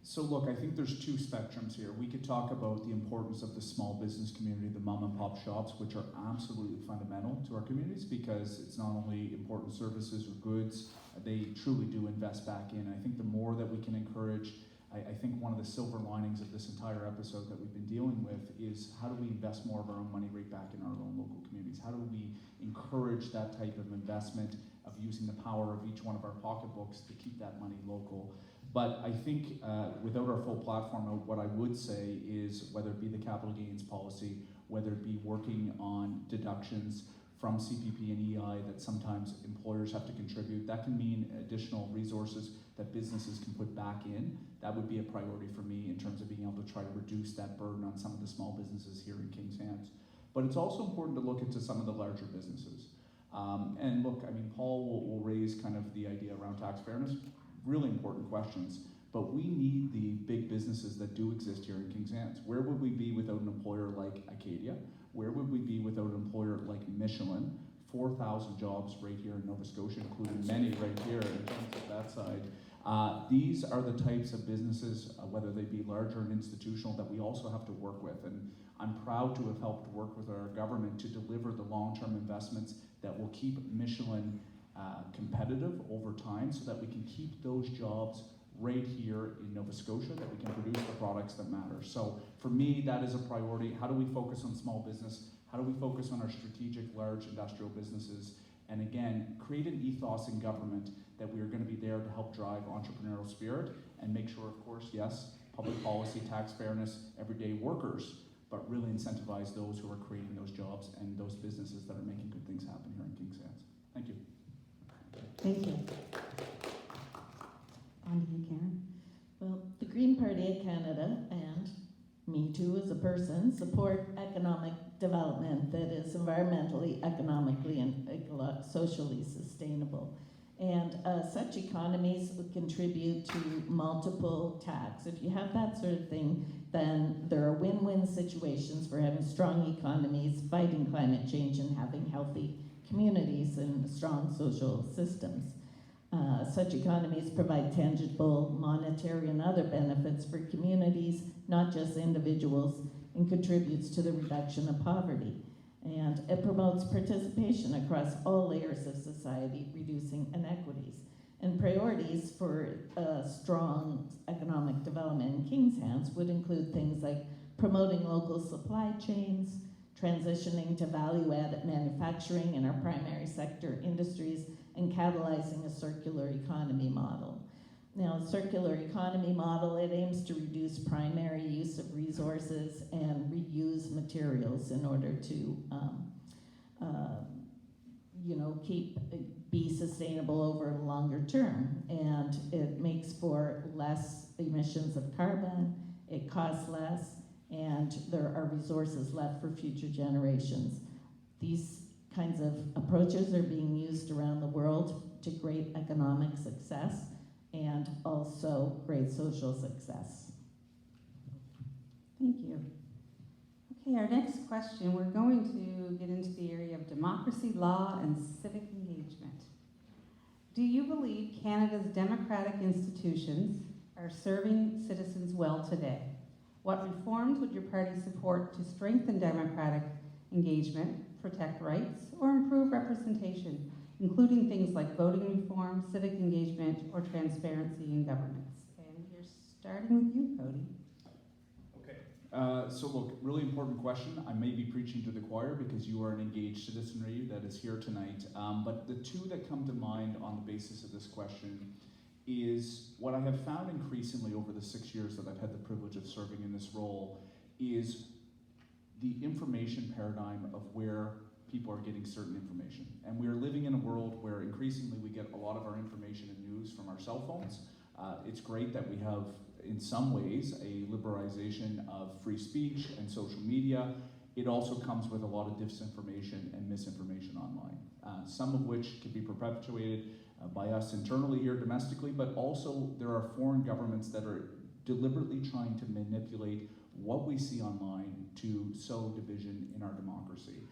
So look, I think there's two spectrums here. We could talk about the importance of the small business community, the mom and pop shops, which are absolutely fundamental to our communities because it's not only important services or goods, they truly do invest back in. I think the more that we can encourage, I think one of the silver linings of this entire episode that we've been dealing with is how do we invest more of our own money right back in our own local communities? How do we encourage that type of investment of using the power of each one of our pocketbooks to keep that money local? But I think without our full platform, what I would say is whether it be the capital gains policy, whether it be working on deductions from CPP and EI that sometimes employers have to contribute, that can mean additional resources that businesses can put back in. That would be a priority for me in terms of being able to try to reduce that burden on some of the small businesses here in Kings-Hants. But it's also important to look into some of the larger businesses. And look, I mean, Paul will raise kind of the idea around tax fairness. Really important questions, but we need the big businesses that do exist here in Kings-Hants. Where would we be without an employer like Acadia? Where would we be without an employer like Michelin? 4,000 jobs right here in Nova Scotia, including many right here in terms of that side. These are the types of businesses, whether they be larger and institutional, that we also have to work with. And I'm proud to have helped work with our government to deliver the long-term investments that will keep Michelin competitive over time so that we can keep those jobs right here in Nova Scotia, that we can produce the products that matter. So for me, that is a priority. How do we focus on small business? How do we focus on our strategic large industrial businesses? And again, create an ethos in government that we are going to be there to help drive entrepreneurial spirit and make sure, of course, yes, public policy, tax fairness, everyday workers, but really incentivize those who are creating those jobs and those businesses that are making good things happen here in Kings-Hants. Thank you. Thank you. On to you, Karen. Well, the Green Party of Canada and me too as a person support economic development that is environmentally, economically, and socially sustainable. And such economies would contribute to multiple tax. If you have that sort of thing, then there are win-win situations for having strong economies, fighting climate change, and having healthy communities and strong social systems. Such economies provide tangible monetary and other benefits for communities, not just individuals, and contributes to the reduction of poverty. And it promotes participation across all layers of society, reducing inequities. And priorities for strong economic development in Kings-Hants would include things like promoting local supply chains, transitioning to value-added manufacturing in our primary sector industries, and catalyzing a circular economy model. Now, a circular economy model, it aims to reduce primary use of resources and reuse materials in order to, be sustainable over a longer term. And it makes for less emissions of carbon, it costs less, and there are resources left for future generations. These kinds of approaches are being used around the world to great economic success and also great social success. Thank you. Okay, our next question, we're going to get into the area of democracy, law, and civic engagement. Do you believe Canada's democratic institutions are serving citizens well today? What reforms would your party support to strengthen democratic engagement, protect rights, or improve representation, including things like voting reform, civic engagement, or transparency in governments? And we're starting with you, Cody. So look, really important question. I may be preaching to the choir because you are an engaged citizenry that is here tonight. But the two that come to mind on the basis of this question is what I have found increasingly over the 6 years that I've had the privilege of serving in this role is the information paradigm of where people are getting certain information. And we are living in a world where increasingly we get a lot of our information and news from our cell phones. It's great that we have, in some ways, a liberalization of free speech and social media. It also comes with a lot of disinformation and misinformation online, some of which can be perpetuated by us internally here domestically, but also there are foreign governments that are deliberately trying to manipulate what we see online to sow division in our democracy.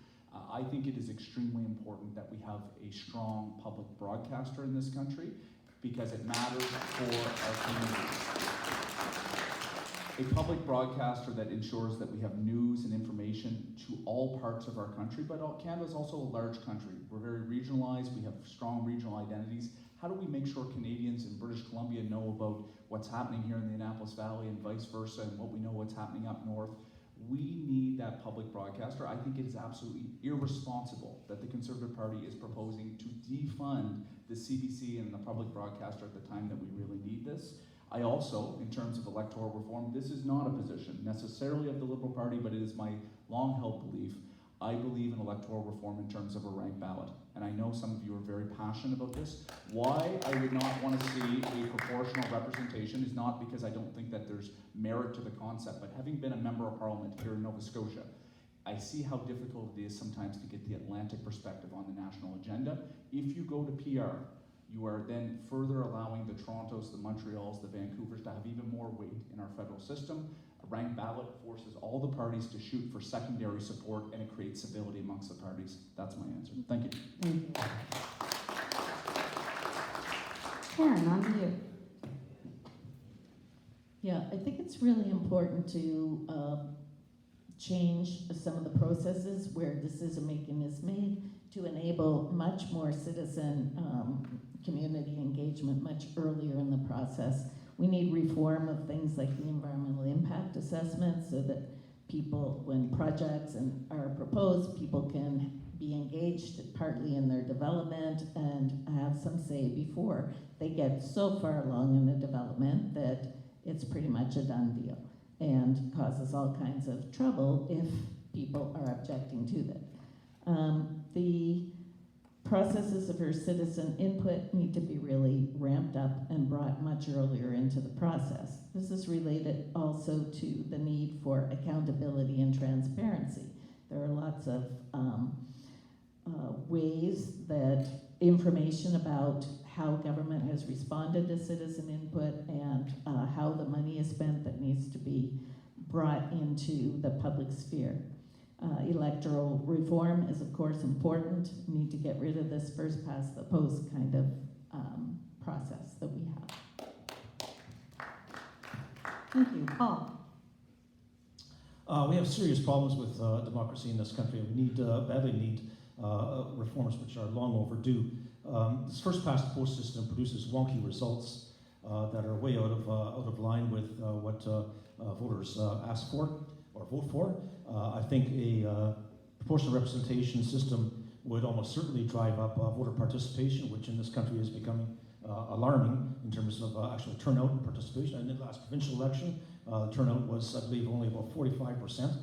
I think it is extremely important that we have a strong public broadcaster in this country because it matters for our communities. A public broadcaster that ensures that we have news and information to all parts of our country, but Canada is also a large country. We're very regionalized, we have strong regional identities. How do we make sure Canadians in British Columbia know about what's happening here in the Annapolis Valley and vice versa, and what we know what's happening up north? We need that public broadcaster. I think it is absolutely irresponsible that the Conservative Party is proposing to defund the CBC and the public broadcaster at the time that we really need this. I also, in terms of electoral reform, this is not a position necessarily of the Liberal Party, but it is my long-held belief. I believe in electoral reform in terms of a ranked ballot. And I know some of you are very passionate about this. Why I would not want to see a proportional representation is not because I don't think that there's merit to the concept, but having been a member of Parliament here in Nova Scotia, I see how difficult it is sometimes to get the Atlantic perspective on the national agenda. If you go to PR, you are then further allowing the Torontos, the Montreals, the Vancouvers to have even more weight in our federal system. A ranked ballot forces all the parties to shoot for secondary support, and it creates civility amongst the parties. That's my answer. Thank you. Thank you. Karen, on to you. Yeah, I think it's really important to change some of the processes where decision-making is made to enable much more citizen community engagement much earlier in the process. We need reform of things like the environmental impact assessment so that people, when projects are proposed, people can be engaged partly in their development and have some say before they get so far along in the development that it's pretty much a done deal and causes all kinds of trouble if people are objecting to that. The processes for citizen input need to be really ramped up and brought much earlier into the process. This is related also to the need for accountability and transparency. There are lots of ways that information about how government has responded to citizen input and how the money is spent that needs to be brought into the public sphere. Electoral reform is, of course, important. We need to get rid of this first past the post kind of process that we have. Thank you. Paul? We have serious problems with democracy in this country. We badly need reforms which are long overdue. This first past the post system produces wonky results that are way out of line with what voters ask for or vote for. I think a proportional representation system would almost certainly drive up voter participation, which in this country is becoming alarming in terms of actual turnout and participation. In the last provincial election, the turnout was, I believe, only about 45%.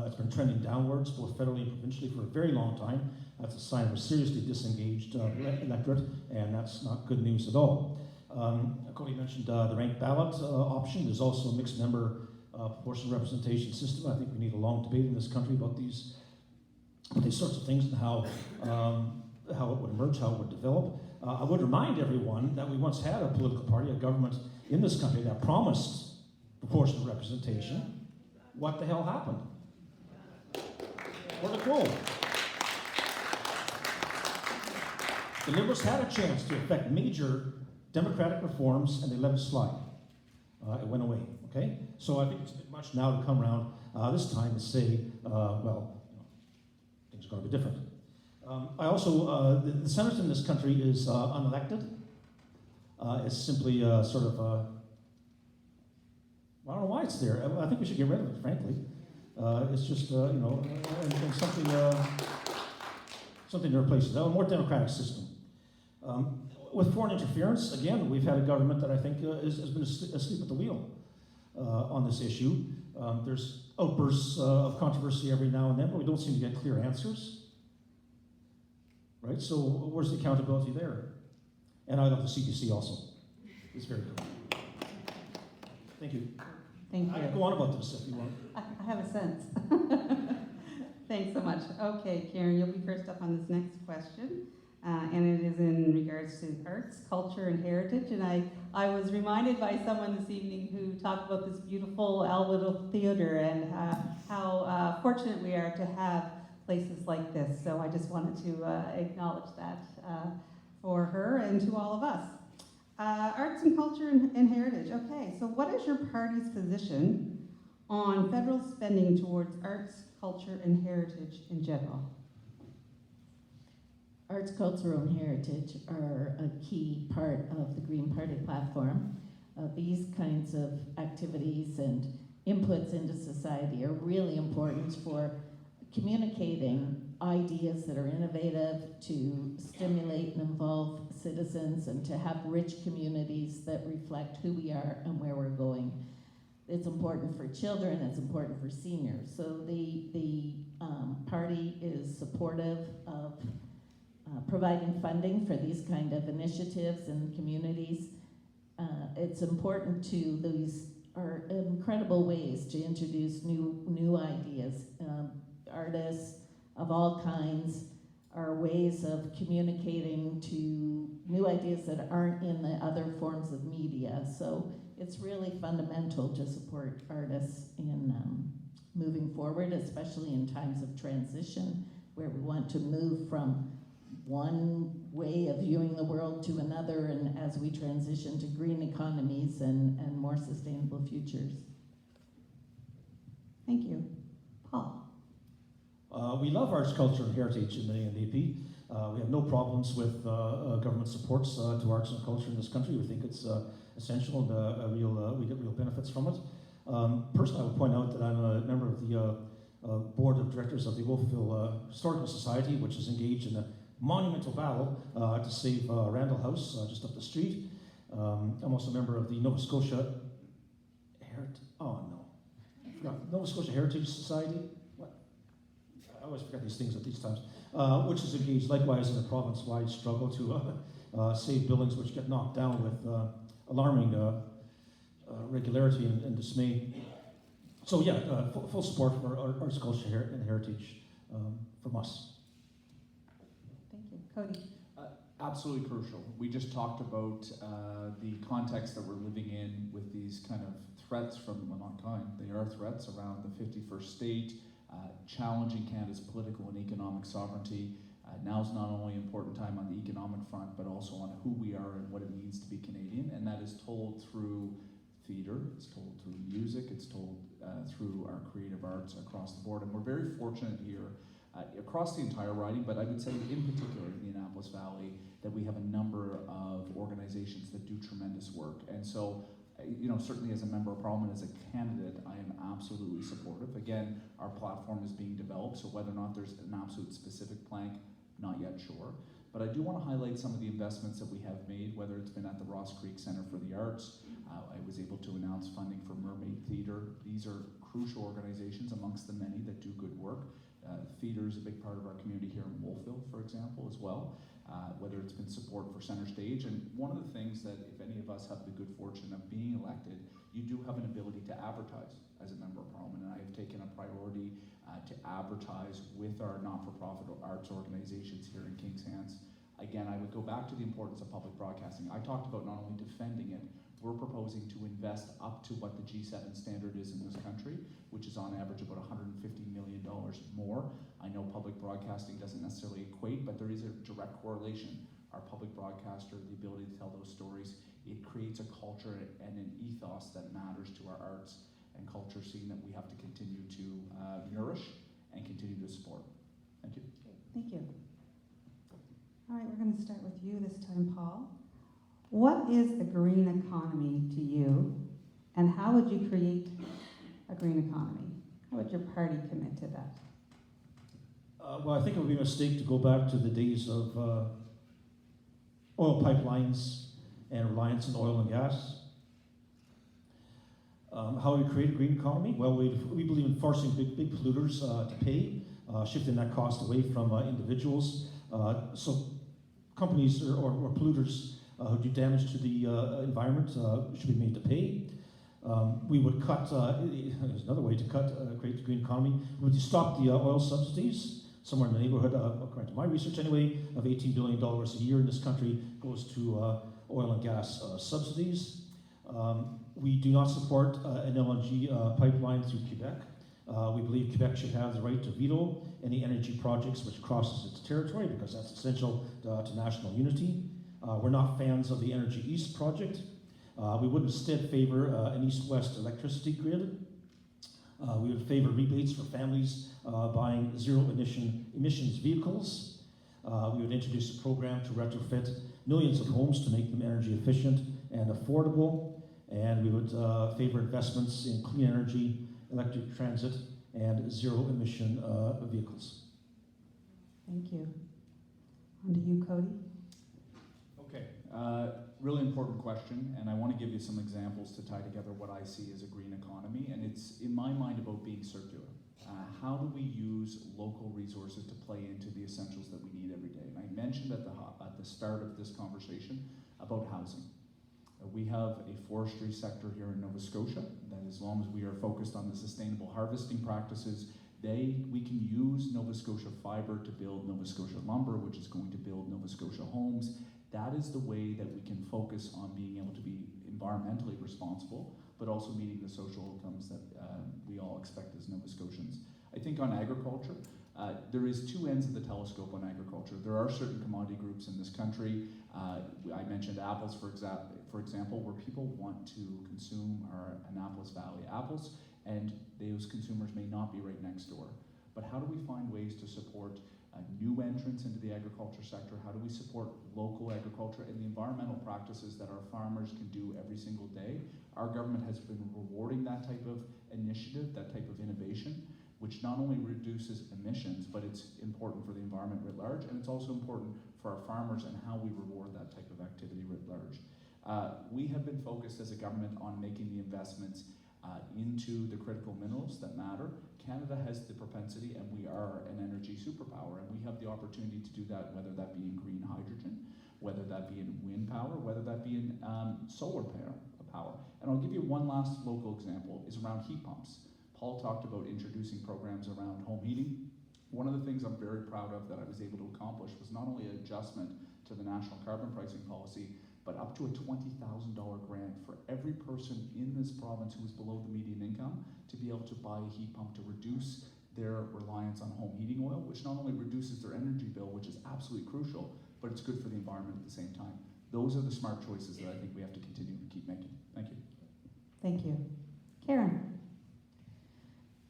It's been trending downwards, both federally and provincially, for a very long time. That's a sign of a seriously disengaged electorate, and that's not good news at all. Cody mentioned the ranked ballot option. There's also a mixed member proportional representation system. I think we need a long debate in this country about these sorts of things and how it would emerge, how it would develop. I would remind everyone that we once had a political party, a government in this country that promised proportional representation. What the hell happened? Where'd it go? The Liberals had a chance to effect major democratic reforms, and they let it slide. It went away, okay? So I think it's a bit much now to come around this time and say, things are going to be different. I also, the Senate in this country is unelected. It's simply sort of, I don't know why it's there. I think we should get rid of it, frankly. It's just, and something to replace it. A more democratic system. With foreign interference, again, we've had a government that I think has been asleep at the wheel on this issue. There's outbursts of controversy every now and then, but we don't seem to get clear answers. Right? So where's the accountability there? And I love the CBC also. It's very good. Thank you. Thank I you. can go on about this if you want. I have a sense. Thanks so much. Okay, Karen, you'll be first up on this next question. And it is in regards to arts, culture, and heritage. And I was reminded by someone this evening who talked about this beautiful Alwood Theatre and how fortunate we are to have places like this. So I just wanted to acknowledge that for her and to all of us. Arts and culture and heritage. Okay, so what is your party's position on federal spending towards arts, culture, and heritage in general? Arts, culture, and heritage are a key part of the Green Party platform. These kinds of activities and inputs into society are really important for communicating ideas that are innovative, to stimulate and involve citizens, and to have rich communities that reflect who we are and where we're going. It's important for children, it's important for seniors. So the party is supportive of providing funding for these kind of initiatives in communities. It's important to, these are incredible ways to introduce new ideas. Artists of all kinds are ways of communicating to new ideas that aren't in the other forms of media. So it's really fundamental to support artists in moving forward, especially in times of transition, where we want to move from one way of viewing the world to another, and as we transition to green economies and more sustainable futures. Thank you. Paul? We love arts, culture, and heritage in the NDP. We have no problems with government supports to arts and culture in this country. We think it's essential and we get real benefits from it. Personally, I would point out that I'm a member of the board of directors of the Wolfville Historical Society, which is engaged in a monumental battle to save Randall House just up the street. I'm also a member of the Nova Scotia Nova Scotia Heritage Society. What? I always forget these things at these times. Which is engaged likewise in a province-wide struggle to save buildings which get knocked down with alarming regularity and dismay. So yeah, full support for arts, culture, and heritage from us. Thank you. Cody? Absolutely crucial. We just talked about the context that we're living in with these kind of threats from, well, not kind, they are threats around the 51st state, challenging Canada's political and economic sovereignty. Now's not only an important time on the economic front, but also on who we are and what it means to be Canadian, and that is told through theatre, it's told through music, it's told through our creative arts across the board, and we're very fortunate here across the entire riding, but I would say in particular in the Annapolis Valley, that we have a number of organizations that do tremendous work. And so, certainly as a member of parliament, as a candidate, I am absolutely supportive. Again, our platform is being developed, so whether or not there's an absolute specific plank, not yet sure. But I do want to highlight some of the investments that we have made, whether it's been at the Ross Creek Center for the Arts. I was able to announce funding for Mermaid Theatre. These are crucial organizations amongst the many that do good work. Theatre is a big part of our community here in Wolfville, for example, as well. Whether it's been support for Center Stage. And one of the things that if any of us have the good fortune of being elected, you do have an ability to advertise as a member of parliament. And I have taken a priority to advertise with our not-for-profit arts organizations here in Kings-Hants. Again, I would go back to the importance of public broadcasting. I talked about not only defending it, we're proposing to invest up to what the G7 standard is in this country, which is on average about $150 million more. I know public broadcasting doesn't necessarily equate, but there is a direct correlation. Our public broadcaster, the ability to tell those stories, it creates a culture and an ethos that matters to our arts and culture scene that we have to continue to nourish and continue to support. Thank you. Thank you. All right, we're going to start with you this time, Paul. What is a green economy to you, and how would you create a green economy? How would your party commit to that? Well, I think it would be a mistake to go back to the days of oil pipelines and reliance on oil and gas. How do we create a green economy? Well, we believe in forcing big polluters to pay, shifting that cost away from individuals. So companies or polluters who do damage to the environment should be made to pay. We would cut, there's another way to create the green economy, we would stop the oil subsidies. Somewhere in the neighborhood, according to my research anyway, of $18 billion a year in this country goes to oil and gas subsidies. We do not support an LNG pipeline through Quebec. We believe Quebec should have the right to veto any energy projects which crosses its territory because that's essential to national unity. We're not fans of the Energy East project. We would instead favor an east-west electricity grid. We would favor rebates for families buying zero-emissions vehicles. We would introduce a program to retrofit millions of homes to make them energy efficient and affordable. And we would favor investments in clean energy, electric transit, and zero-emission vehicles. Thank you. On to you, Cody. Okay, really important question, and I want to give you some examples to tie together what I see as a green economy, and it's in my mind about being circular. How do we use local resources to play into the essentials that we need every day? And I mentioned at the start of this conversation about housing. We have a forestry sector here in Nova Scotia that, as long as we are focused on the sustainable harvesting practices, we can use Nova Scotia fiber to build Nova Scotia lumber, which is going to build Nova Scotia homes. That is the way that we can focus on being able to be environmentally responsible, but also meeting the social outcomes that we all expect as Nova Scotians. I think on agriculture, there is two ends of the telescope on agriculture. There are certain commodity groups in this country. I mentioned apples, for example, where people want to consume our Annapolis Valley apples, and those consumers may not be right next door. But how do we find ways to support new entrants into the agriculture sector? How do we support local agriculture and the environmental practices that our farmers can do every single day? Our government has been rewarding that type of initiative, that type of innovation, which not only reduces emissions, but it's important for the environment writ large, and it's also important for our farmers and how we reward that type of activity writ large. We have been focused as a government on making the investments into the critical minerals that matter. Canada has the propensity, and we are an energy superpower, and we have the opportunity to do that, whether that be in green hydrogen, whether that be in wind power, whether that be in solar power. And I'll give you one last local example, is around heat pumps. Paul talked about introducing programs around home heating. One of the things I'm very proud of that I was able to accomplish was not only an adjustment to the national carbon pricing policy, but up to a $20,000 grant for every person in this province who is below the median income to be able to buy a heat pump to reduce their reliance on home heating oil, which not only reduces their energy bill, which is absolutely crucial, but it's good for the environment at the same time. Those are the smart choices that I think we have to continue to keep making. Thank you. Thank you. Karen?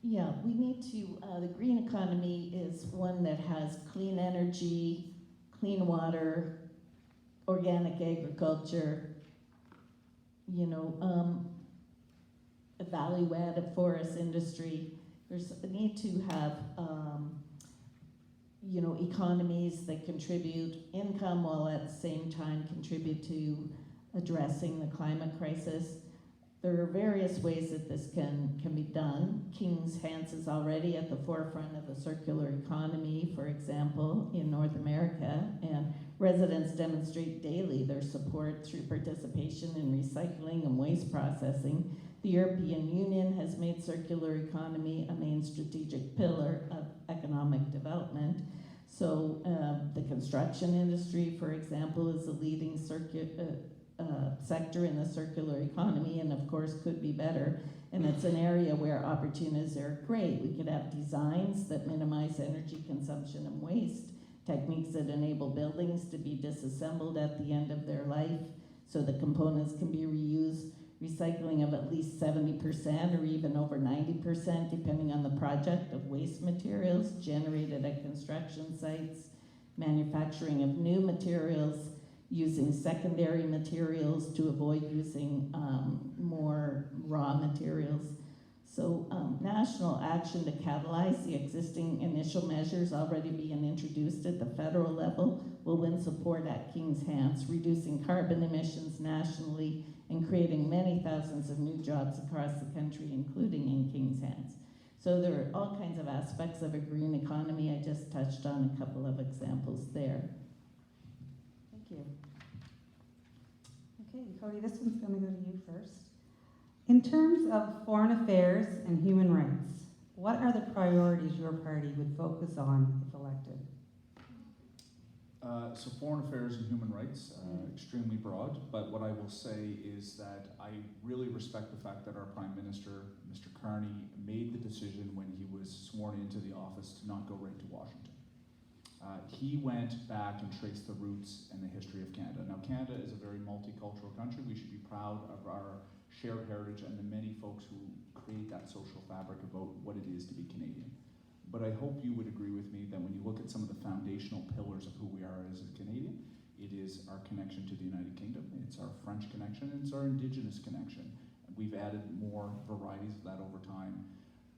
Yeah, we need to, the green economy is one that has clean energy, clean water, organic agriculture, a value-added forest industry. There's a need to have, economies that contribute income while at the same time contribute to addressing the climate crisis. There are various ways that this can be done. Kings-Hants is already at the forefront of the circular economy, for example, in North America, and residents demonstrate daily their support through participation in recycling and waste processing. The European Union has made circular economy a main strategic pillar of economic development. So the construction industry, for example, is a leading sector in the circular economy, and of course could be better. And it's an area where opportunities are great. We could have designs that minimize energy consumption and waste, techniques that enable buildings to be disassembled at the end of their life so the components can be reused, recycling of at least 70% or even over 90%, depending on the project, of waste materials generated at construction sites, manufacturing of new materials, using secondary materials to avoid using more raw materials. So national action to catalyze the existing initial measures already being introduced at the federal level will win support at Kings-Hants, reducing carbon emissions nationally and creating many thousands of new jobs across the country, including in Kings-Hants. So there are all kinds of aspects of a green economy. I just touched on a couple of examples there. Thank you. Okay, Cody, this one's going to go to you first. In terms of foreign affairs and human rights, what are the priorities your party would focus on if elected? So foreign affairs and human rights, extremely broad, but what I will say is that I really respect the fact that our Prime Minister, Mr. Carney, made the decision when he was sworn into the office to not go right to Washington. He went back and traced the roots and the history of Canada. Now, Canada is a very multicultural country. We should be proud of our shared heritage and the many folks who create that social fabric about what it is to be Canadian. But I hope you would agree with me that when you look at some of the foundational pillars of who we are as a Canadian, it is our connection to the United Kingdom, it's our French connection, and it's our Indigenous connection. We've added more varieties of that over time.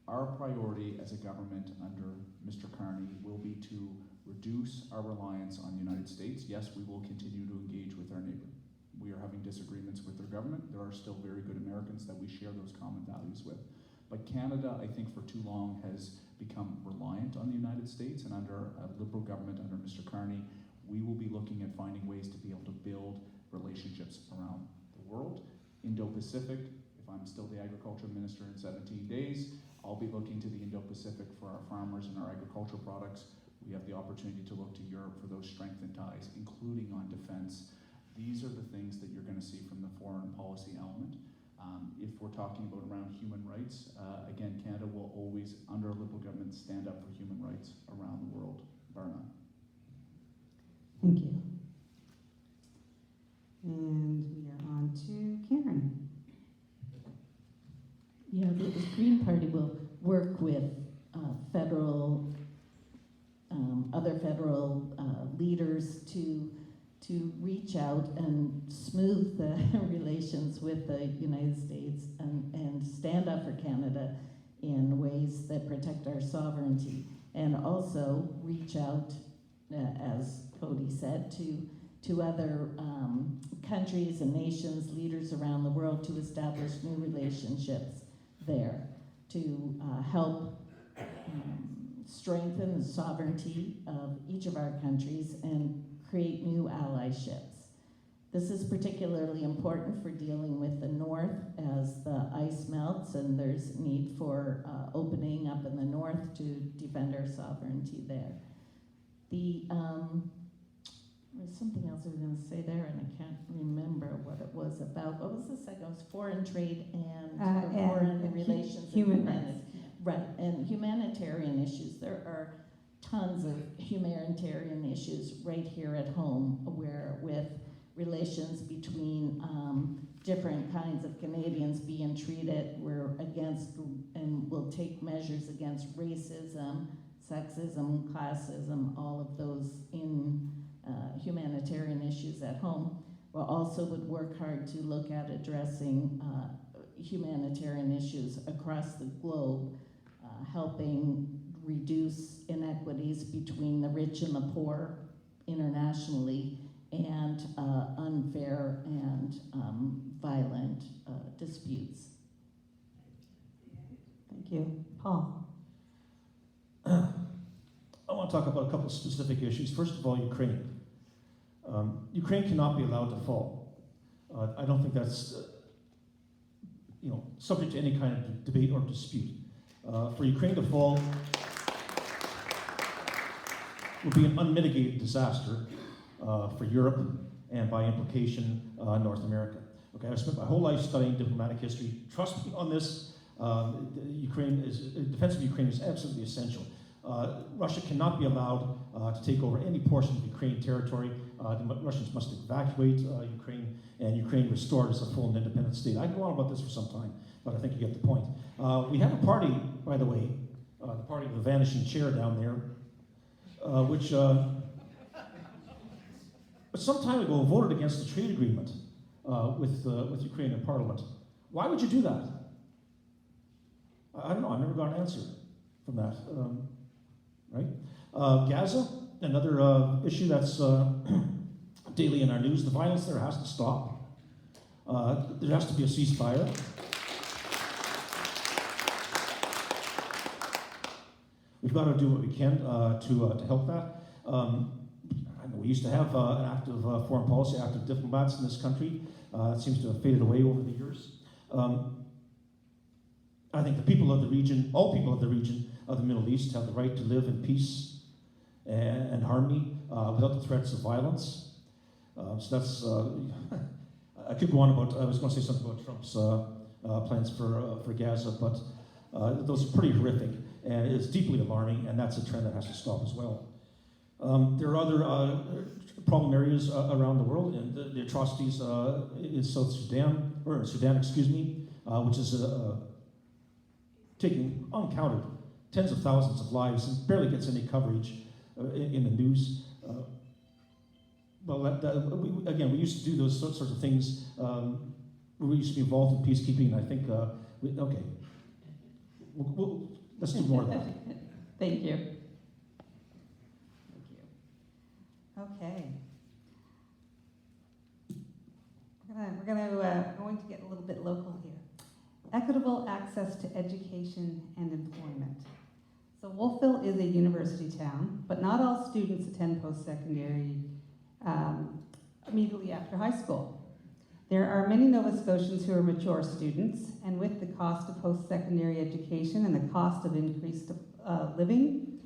Our priority as a government under Mr. Carney will be to reduce our reliance on the United States. Yes, we will continue to engage with our neighbor. We are having disagreements with their government. There are still very good Americans that we share those common values with. But Canada, I think, for too long has become reliant on the United States, and under a Liberal government under Mr. Carney, we will be looking at finding ways to be able to build relationships around the world. Indo-Pacific, if I'm still the Agriculture Minister in 17 days, I'll be looking to the Indo-Pacific for our farmers and our agricultural products. We have the opportunity to look to Europe for those strengthened ties, including on defense. These are the things that you're going to see from the foreign policy element. If we're talking about around human rights, again, Canada will always, under a Liberal government, stand up for human rights around the world, bar none. Thank you. And we are on to Karen. Yeah, the Green Party will work with other federal leaders to reach out and smooth the relations with the United States and stand up for Canada in ways that protect our sovereignty, and also reach out, as Cody said, to other countries and nations, leaders around the world, to establish new relationships there, to help strengthen the sovereignty of each of our countries and create new allyships. This is particularly important for dealing with the north as the ice melts and there's need for opening up in the north to defend our sovereignty there. There's something else I was going to say there and I can't remember what it was about. What was the second? It was foreign trade and foreign relations. Human rights. Right, and humanitarian issues. There are tons of humanitarian issues right here at home where with relations between different kinds of Canadians being treated, we're against and will take measures against racism, sexism, classism, all of those in humanitarian issues at home. We also would work hard to look at addressing humanitarian issues across the globe, helping reduce inequities between the rich and the poor internationally, and unfair and violent disputes. Thank you. Paul? I want to talk about a couple of specific issues. First of all, Ukraine. Ukraine cannot be allowed to fall. I don't think that's subject to any kind of debate or dispute. For Ukraine to fall would be an unmitigated disaster for Europe and by implication North America. Okay, I've spent my whole life studying diplomatic history. Trust me on this. Defense of Ukraine is absolutely essential. Russia cannot be allowed to take over any portion of Ukraine territory. The Russians must evacuate Ukraine, and Ukraine restored as a full and independent state. I can go on about this for some time, but I think you get the point. We have a party, by the way, the party of the vanishing chair down there, which some time ago voted against the trade agreement with Ukraine in Parliament. Why would you do that? I don't know. I never got an answer from that. Right? Gaza, another issue that's daily in our news. The violence there has to stop. There has to be a ceasefire. We've got to do what we can to help that. I know we used to have an active foreign policy, active diplomats in this country. It seems to have faded away over the years. I think the people of the region, all people of the region of the Middle East, have the right to live in peace and harmony without the threats of violence. So that's, I could go on about, I was going to say something about Trump's plans for Gaza, but those are pretty horrific, and it's deeply alarming, and that's a trend that has to stop as well. There are other problem areas around the world, and the atrocities in South Sudan, or Sudan, excuse me, which is taking uncounted tens of thousands of lives and barely gets any coverage in the news. We used to do those sorts of things. We used to be involved in peacekeeping. I think, let's do more of that. Thank you. Okay. We're going to get a little bit local here. Equitable access to education and employment. So Wolfville is a university town, but not all students attend post-secondary immediately after high school. There are many Nova Scotians who are mature students, and with the cost of post-secondary education and the cost of increased living,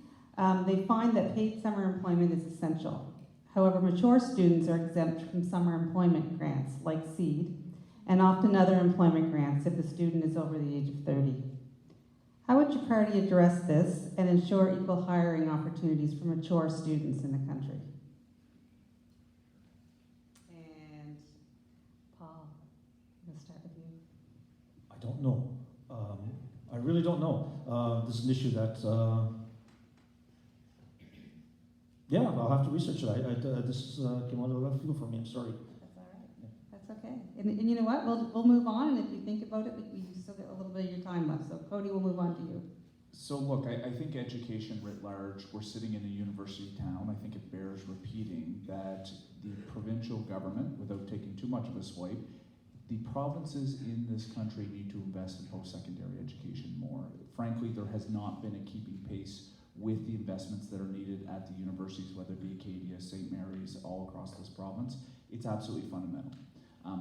they find that paid summer employment is essential. However, mature students are exempt from summer employment grants like SEED and often other employment grants if the student is over the age of 30. How would your party address this and ensure equal hiring opportunities for mature students in the country? And Paul, I'm going to start with you. I don't know. I really don't know. This is an issue that, I'll have to research it. This came out of left field for me. I'm sorry. That's all right. That's okay. And you know what? We'll move on, and if you think about it, we still got a little bit of your time left. So Cody, we'll move on to you. So look, I think education writ large, we're sitting in a university town. I think it bears repeating that the provincial government, without taking too much of a swipe, the provinces in this country need to invest in post-secondary education more. Frankly, there has not been a keeping pace with the investments that are needed at the universities, whether it be Acadia, St. Mary's, all across this province. It's absolutely fundamental.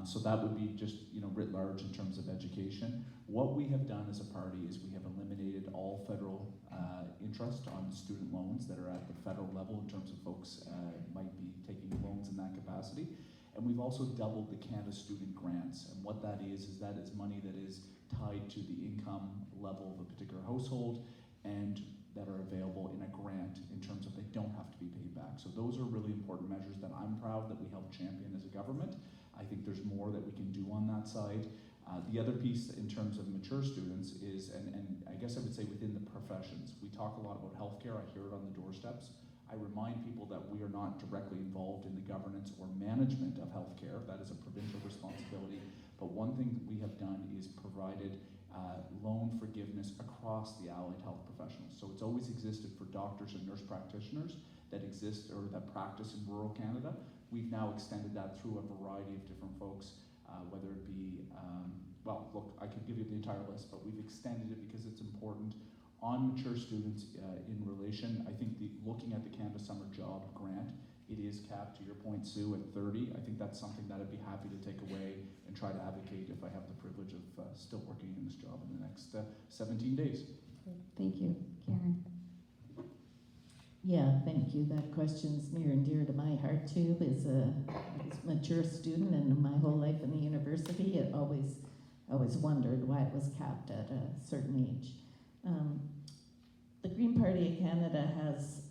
So that would be just writ large in terms of education. What we have done as a party is we have eliminated all federal interest on student loans that are at the federal level in terms of folks might be taking loans in that capacity. And we've also doubled the Canada Student Grants. And what that is that it's money that is tied to the income level of a particular household and that are available in a grant in terms of they don't have to be paid back. So those are really important measures that I'm proud that we help champion as a government. I think there's more that we can do on that side. The other piece in terms of mature students is, and I guess I would say within the professions, we talk a lot about healthcare. I hear it on the doorsteps. I remind people that we are not directly involved in the governance or management of healthcare. That is a provincial responsibility. But one thing that we have done is provided loan forgiveness across the allied health professionals. So it's always existed for doctors and nurse practitioners that exist or that practice in rural Canada. We've now extended that through a variety of different folks, whether it be, well, look, I could give you the entire list, but we've extended it because it's important. On mature students in relation, I think looking at the Canada Summer Job Grant, it is capped, to your point, Sue, at 30. I think that's something that I'd be happy to take away and try to advocate if I have the privilege of still working in this job in the next 17 days. Thank you. Karen? Yeah, thank you. That question's near and dear to my heart too. As a mature student and my whole life in the university, I always wondered why it was capped at a certain age. The Green Party of Canada has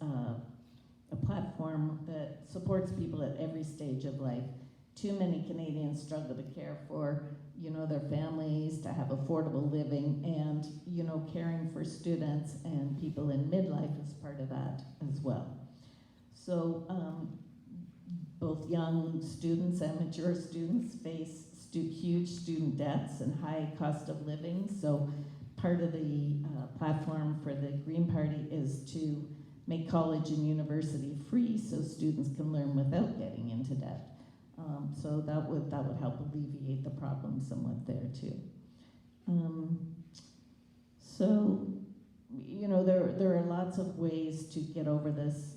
a platform that supports people at every stage of life. Too many Canadians struggle to care for, their families, to have affordable living, and, caring for students and people in midlife is part of that as well. So both young students and mature students face huge student debts and high cost of living. So part of the platform for the Green Party is to make college and university free so students can learn without getting into debt. So that would help alleviate the problem somewhat there too. So there are lots of ways to get over this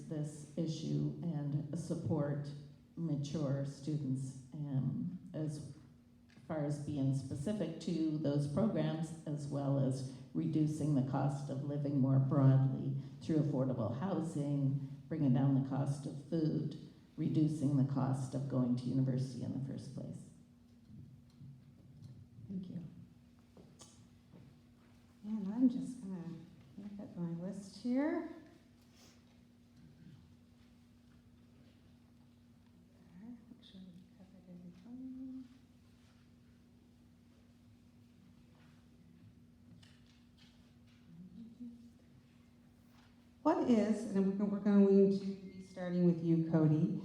issue and support mature students, as far as being specific to those programs, as well as reducing the cost of living more broadly through affordable housing, bringing down the cost of food, reducing the cost of going to university in the first place. Thank you. And I'm just going to look at my list here. Make sure we covered everything. What is, and we're going to be starting with you, Cody,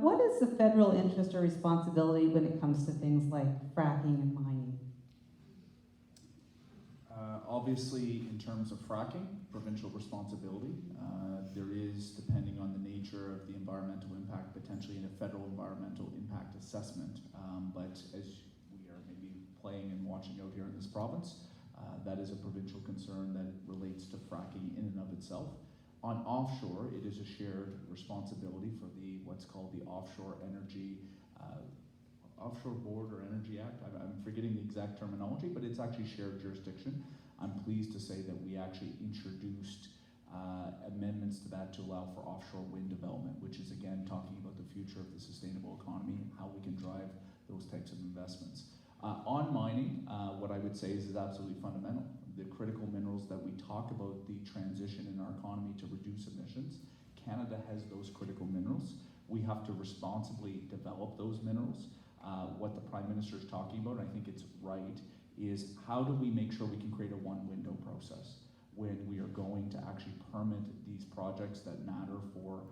what is the federal interest or responsibility when it comes to things like fracking and mining? Obviously, in terms of fracking, provincial responsibility. There is, depending on the nature of the environmental impact, potentially in a federal environmental impact assessment. But as we are maybe playing and watching out here in this province, that is a provincial concern that relates to fracking in and of itself. On offshore, it is a shared responsibility for what's called the Offshore Board or Energy Act. I'm forgetting the exact terminology, but it's actually shared jurisdiction. I'm pleased to say that we actually introduced amendments to that to allow for offshore wind development, which is again talking about the future of the sustainable economy and how we can drive those types of investments. On mining, what I would say is absolutely fundamental. The critical minerals that we talk about, the transition in our economy to reduce emissions, Canada has those critical minerals. We have to responsibly develop those minerals. What the Prime Minister is talking about, and I think it's right, is how do we make sure we can create a one-window process when we are going to actually permit these projects that matter for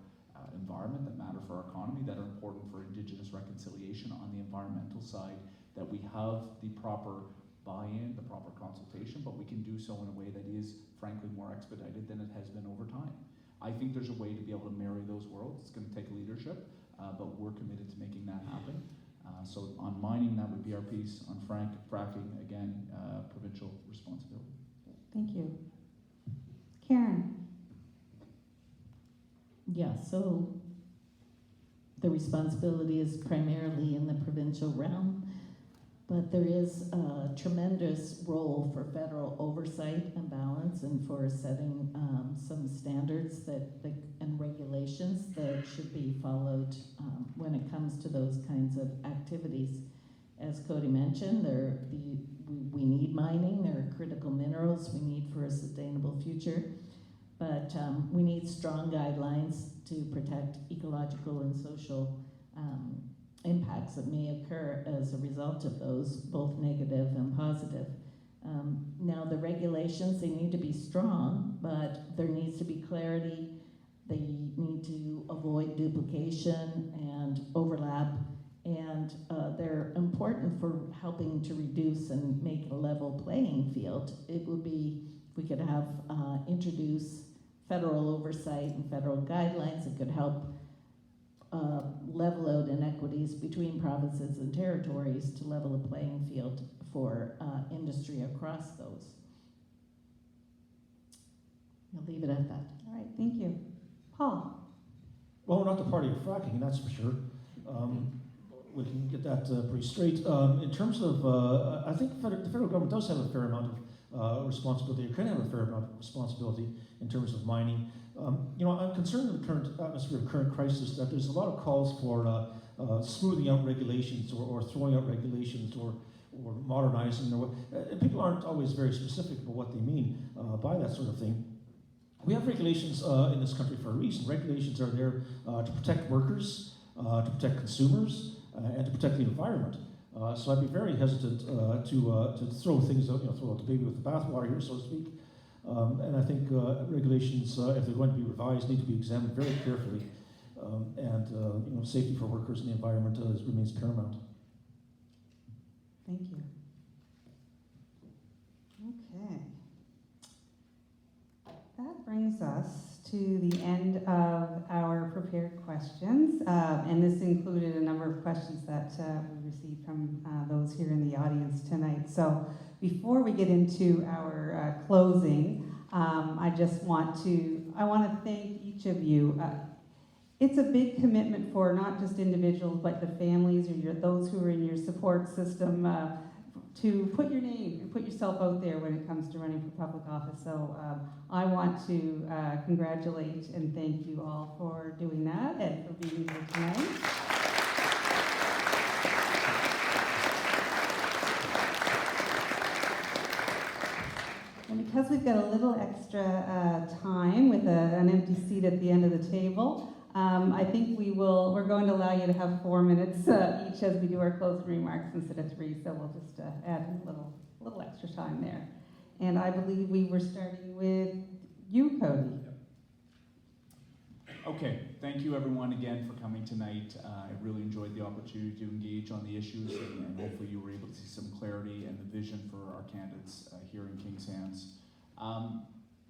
environment, that matter for our economy, that are important for Indigenous reconciliation on the environmental side, that we have the proper buy-in, the proper consultation, but we can do so in a way that is, frankly, more expedited than it has been over time. I think there's a way to be able to marry those worlds. It's going to take leadership, but we're committed to making that happen. So on mining, that would be our piece. On fracking, again, provincial responsibility. Thank you. Karen? Yeah, so the responsibility is primarily in the provincial realm. But there is a tremendous role for federal oversight and balance and for setting some standards and regulations that should be followed when it comes to those kinds of activities. As Cody mentioned, we need mining, there are critical minerals we need for a sustainable future, but we need strong guidelines to protect ecological and social impacts that may occur as a result of those, both negative and positive. Now the regulations, they need to be strong, but there needs to be clarity. They need to avoid duplication and overlap, and they're important for helping to reduce and make a level playing field. It would be, if we could have introduce federal oversight and federal guidelines that could help level out inequities between provinces and territories to level the playing field for industry across those. I'll leave it at that. All right, thank you. Paul? Well, we're not the party of fracking, that's for sure. We can get that pretty straight. In terms of, I think the federal government does have a fair amount of responsibility, or can have a fair amount of responsibility in terms of mining. I'm concerned in the current atmosphere of current crisis that there's a lot of calls for smoothing out regulations or throwing out regulations or modernizing. People aren't always very specific about what they mean by that sort of thing. We have regulations in this country for a reason. Regulations are there to protect workers, to protect consumers, and to protect the environment. So I'd be very hesitant to throw things out, throw out the baby with the bathwater here, so to speak. And I think regulations, if they're going to be revised, need to be examined very carefully. And safety for workers and the environment remains paramount. Thank you. Okay. That brings us to the end of our prepared questions. And this included a number of questions that we received from those here in the audience tonight. So before we get into our closing, I want to thank each of you. It's a big commitment for not just individuals, but the families or those who are in your support system to put your name and put yourself out there when it comes to running for public office. So I want to congratulate and thank you all for doing that and for being here tonight. And because we've got a little extra time with an empty seat at the end of the table, I think we're going to allow you to have 4 minutes each as we do our closing remarks instead of 3, so we'll just add a little extra time there. And I believe we were starting with you, Cody. Okay, thank you everyone again for coming tonight. I really enjoyed the opportunity to engage on the issues, and hopefully you were able to see some clarity and the vision for our candidates here in Kings-Hants.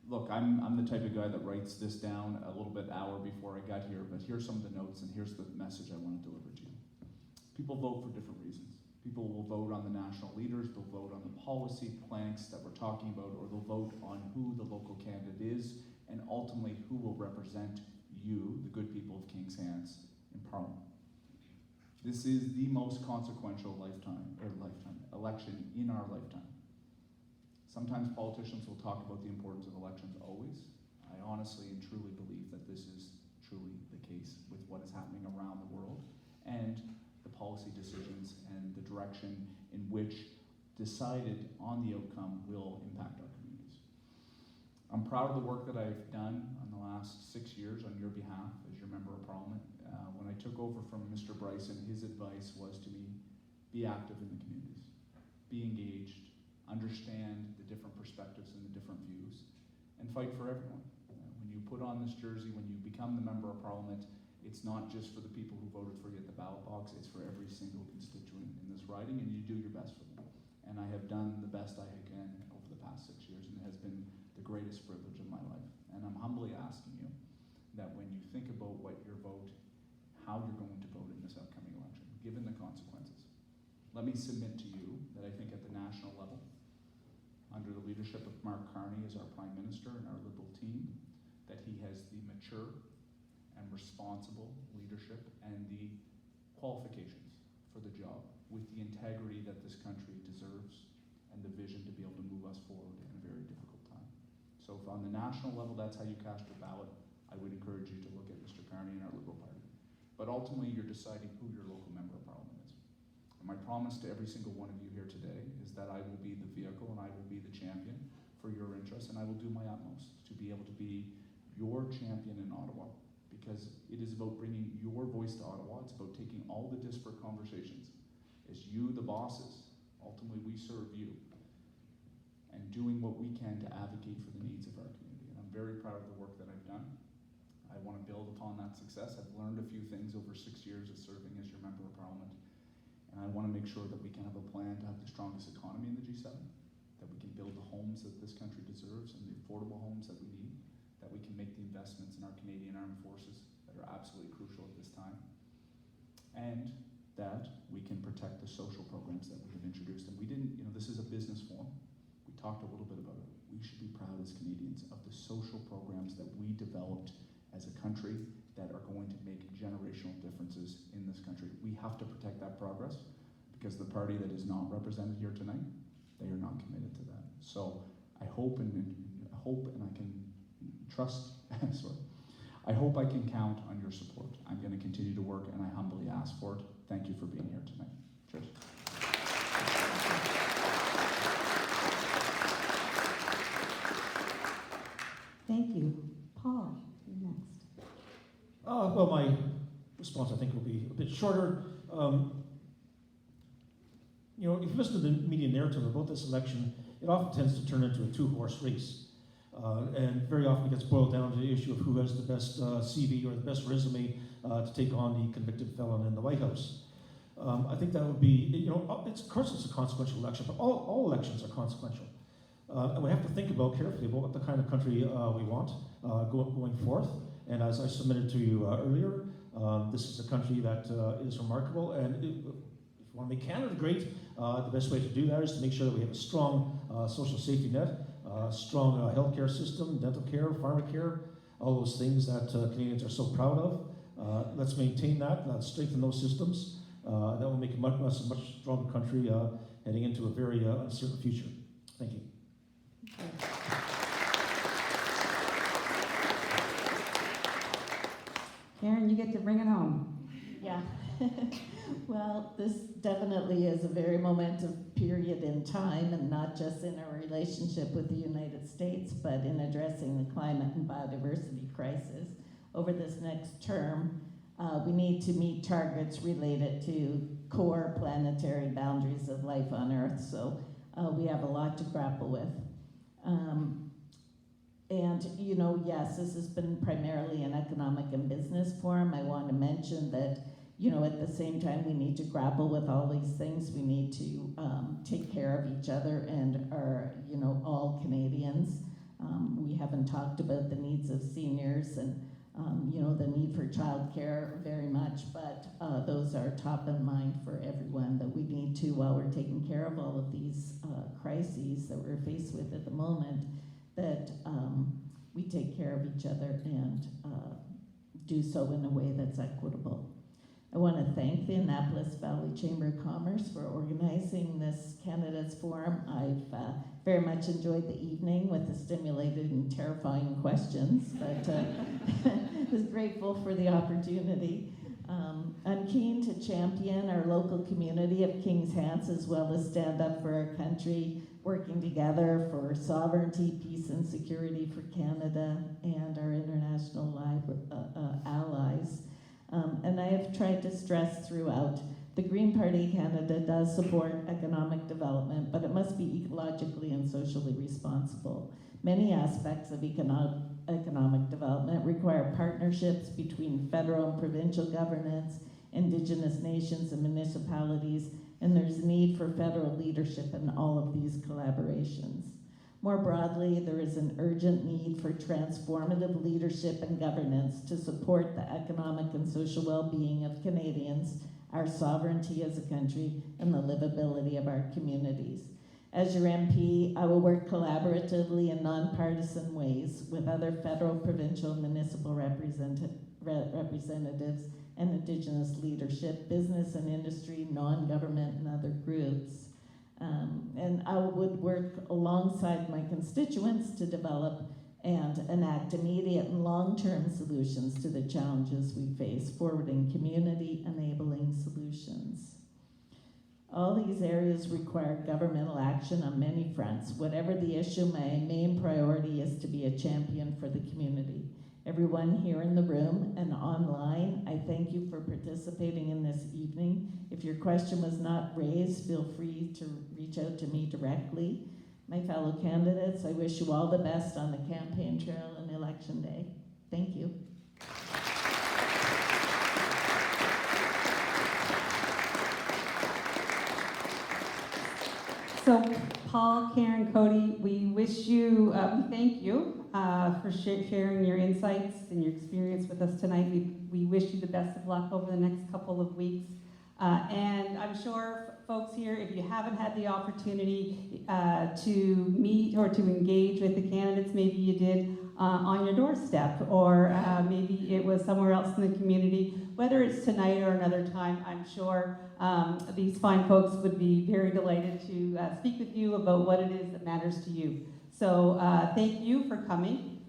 Look, I'm the type of guy that writes this down a little bit hour before I got here, but here's some of the notes and here's the message I want to deliver to you. People vote for different reasons. People will vote on the national leaders, they'll vote on the policy planks that we're talking about, or they'll vote on who the local candidate is, and ultimately who will represent you, the good people of Kings-Hants, in Parliament. This is the most consequential election in our lifetime. Sometimes politicians will talk about the importance of elections always. I honestly and truly believe that this is truly the case with what is happening around the world and the policy decisions and the direction in which decided on the outcome will impact our communities. I'm proud of the work that I've done in the last 6 years on your behalf as your member of Parliament. When I took over from Mr. Bryson, his advice was to me, be active in the communities, be engaged, understand the different perspectives and the different views, and fight for everyone. When you put on this jersey, when you become the member of Parliament, it's not just for the people who voted for you at the ballot box, it's for every single constituent in this riding, and you do your best for them. And I have done the best I can over the past 6 years, and it has been the greatest privilege of my life. And I'm humbly asking you that when you think about what your vote, how you're going to vote in this upcoming election, given the consequences, let me submit to you that I think at the national level, under the leadership of Mark Carney as our Prime Minister and our Liberal team, that he has the mature and responsible leadership and the qualifications for the job with the integrity that this country deserves and the vision to be able to move us forward in a very difficult time. So if on the national level that's how you cast your ballot, I would encourage you to look at Mr. Carney and our Liberal Party. But ultimately you're deciding who your local member of parliament is. And my promise to every single one of you here today is that I will be the vehicle and I will be the champion for your interests, and I will do my utmost to be able to be your champion in Ottawa, because it is about bringing your voice to Ottawa. It's about taking all the disparate conversations as you, the bosses, ultimately we serve you, and doing what we can to advocate for the needs of our community. And I'm very proud of the work that I've done. I want to build upon that success. I've learned a few things over 6 years of serving as your member of parliament, and I want to make sure that we can have a plan to have the strongest economy in the G7, that we can build the homes that this country deserves and the affordable homes that we need, that we can make the investments in our Canadian Armed Forces that are absolutely crucial at this time, and that we can protect the social programs that we have introduced. And we didn't, this is a business forum. We talked a little bit about it. We should be proud as Canadians of the social programs that we developed as a country that are going to make generational differences in this country. We have to protect that progress, because the party that is not represented here tonight, they are not committed to that. So I hope and I can trust, sorry, I hope I can count on your support. I'm going to continue to work, and I humbly ask for it. Thank you for being here tonight. Cheers. Thank you. Paul, you're next. Well, my response, I think, will be a bit shorter. If you listen to the media narrative about this election, it often tends to turn into a two-horse race. And very often it gets boiled down to the issue of who has the best CV or the best resume to take on the convicted felon in the White House. I think that would be, of course it's a consequential election, but all elections are consequential. And we have to think about carefully about what the kind of country we want going forth. And as I submitted to you earlier, this is a country that is remarkable. And if you want to make Canada great, the best way to do that is to make sure that we have a strong social safety net, strong healthcare system, dental care, pharmacare, all those things that Canadians are so proud of. Let's maintain that, let's strengthen those systems. That will make us a much stronger country heading into a very uncertain future. Thank you. Karen, you get to bring it home. Yeah. Well, this definitely is a very momentous period in time, and not just in our relationship with the United States, but in addressing the climate and biodiversity crisis. Over this next term, we need to meet targets related to core planetary boundaries of life on Earth, so we have a lot to grapple with. And, yes, this has been primarily an economic and business forum. I want to mention that, at the same time, we need to grapple with all these things. We need to take care of each other and our, all Canadians. We haven't talked about the needs of seniors and, the need for childcare very much, but those are top of mind for everyone, that we need to, while we're taking care of all of these crises that we're faced with at the moment, that we take care of each other and do so in a way that's equitable. I want to thank the Annapolis Valley Chamber of Commerce for organizing this Candidates Forum. I've very much enjoyed the evening with the stimulating and terrifying questions, but was grateful for the opportunity. I'm keen to champion our local community of Kings-Hants, as well as stand up for our country, working together for sovereignty, peace, and security for Canada and our international allies. And I have tried to stress throughout, the Green Party of Canada does support economic development, but it must be ecologically and socially responsible. Many aspects of economic development require partnerships between federal and provincial governments, Indigenous nations and municipalities, and there's a need for federal leadership in all of these collaborations. More broadly, there is an urgent need for transformative leadership and governance to support the economic and social well-being of Canadians, our sovereignty as a country, and the livability of our communities. As your MP, I will work collaboratively in nonpartisan ways with other federal, provincial, and municipal representatives and Indigenous leadership, business and industry, non-government, and other groups. And I would work alongside my constituents to develop and enact immediate and long-term solutions to the challenges we face, forwarding community-enabling solutions. All these areas require governmental action on many fronts. Whatever the issue, my main priority is to be a champion for the community. Everyone here in the room and online, I thank you for participating in this evening. If your question was not raised, feel free to reach out to me directly. My fellow candidates, I wish you all the best on the campaign trail and election day. Thank you. So, Paul, Karen, Cody, we wish you, we thank you for sharing your insights and your experience with us tonight. We wish you the best of luck over the next couple of weeks. And I'm sure folks here, if you haven't had the opportunity to meet or to engage with the candidates, maybe you did on your doorstep, or maybe it was somewhere else in the community. Whether it's tonight or another time, I'm sure these fine folks would be very delighted to speak with you about what it is that matters to you. So thank you for coming,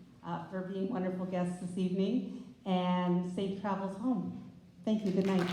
for being wonderful guests this evening, and safe travels home. Thank you. Good night.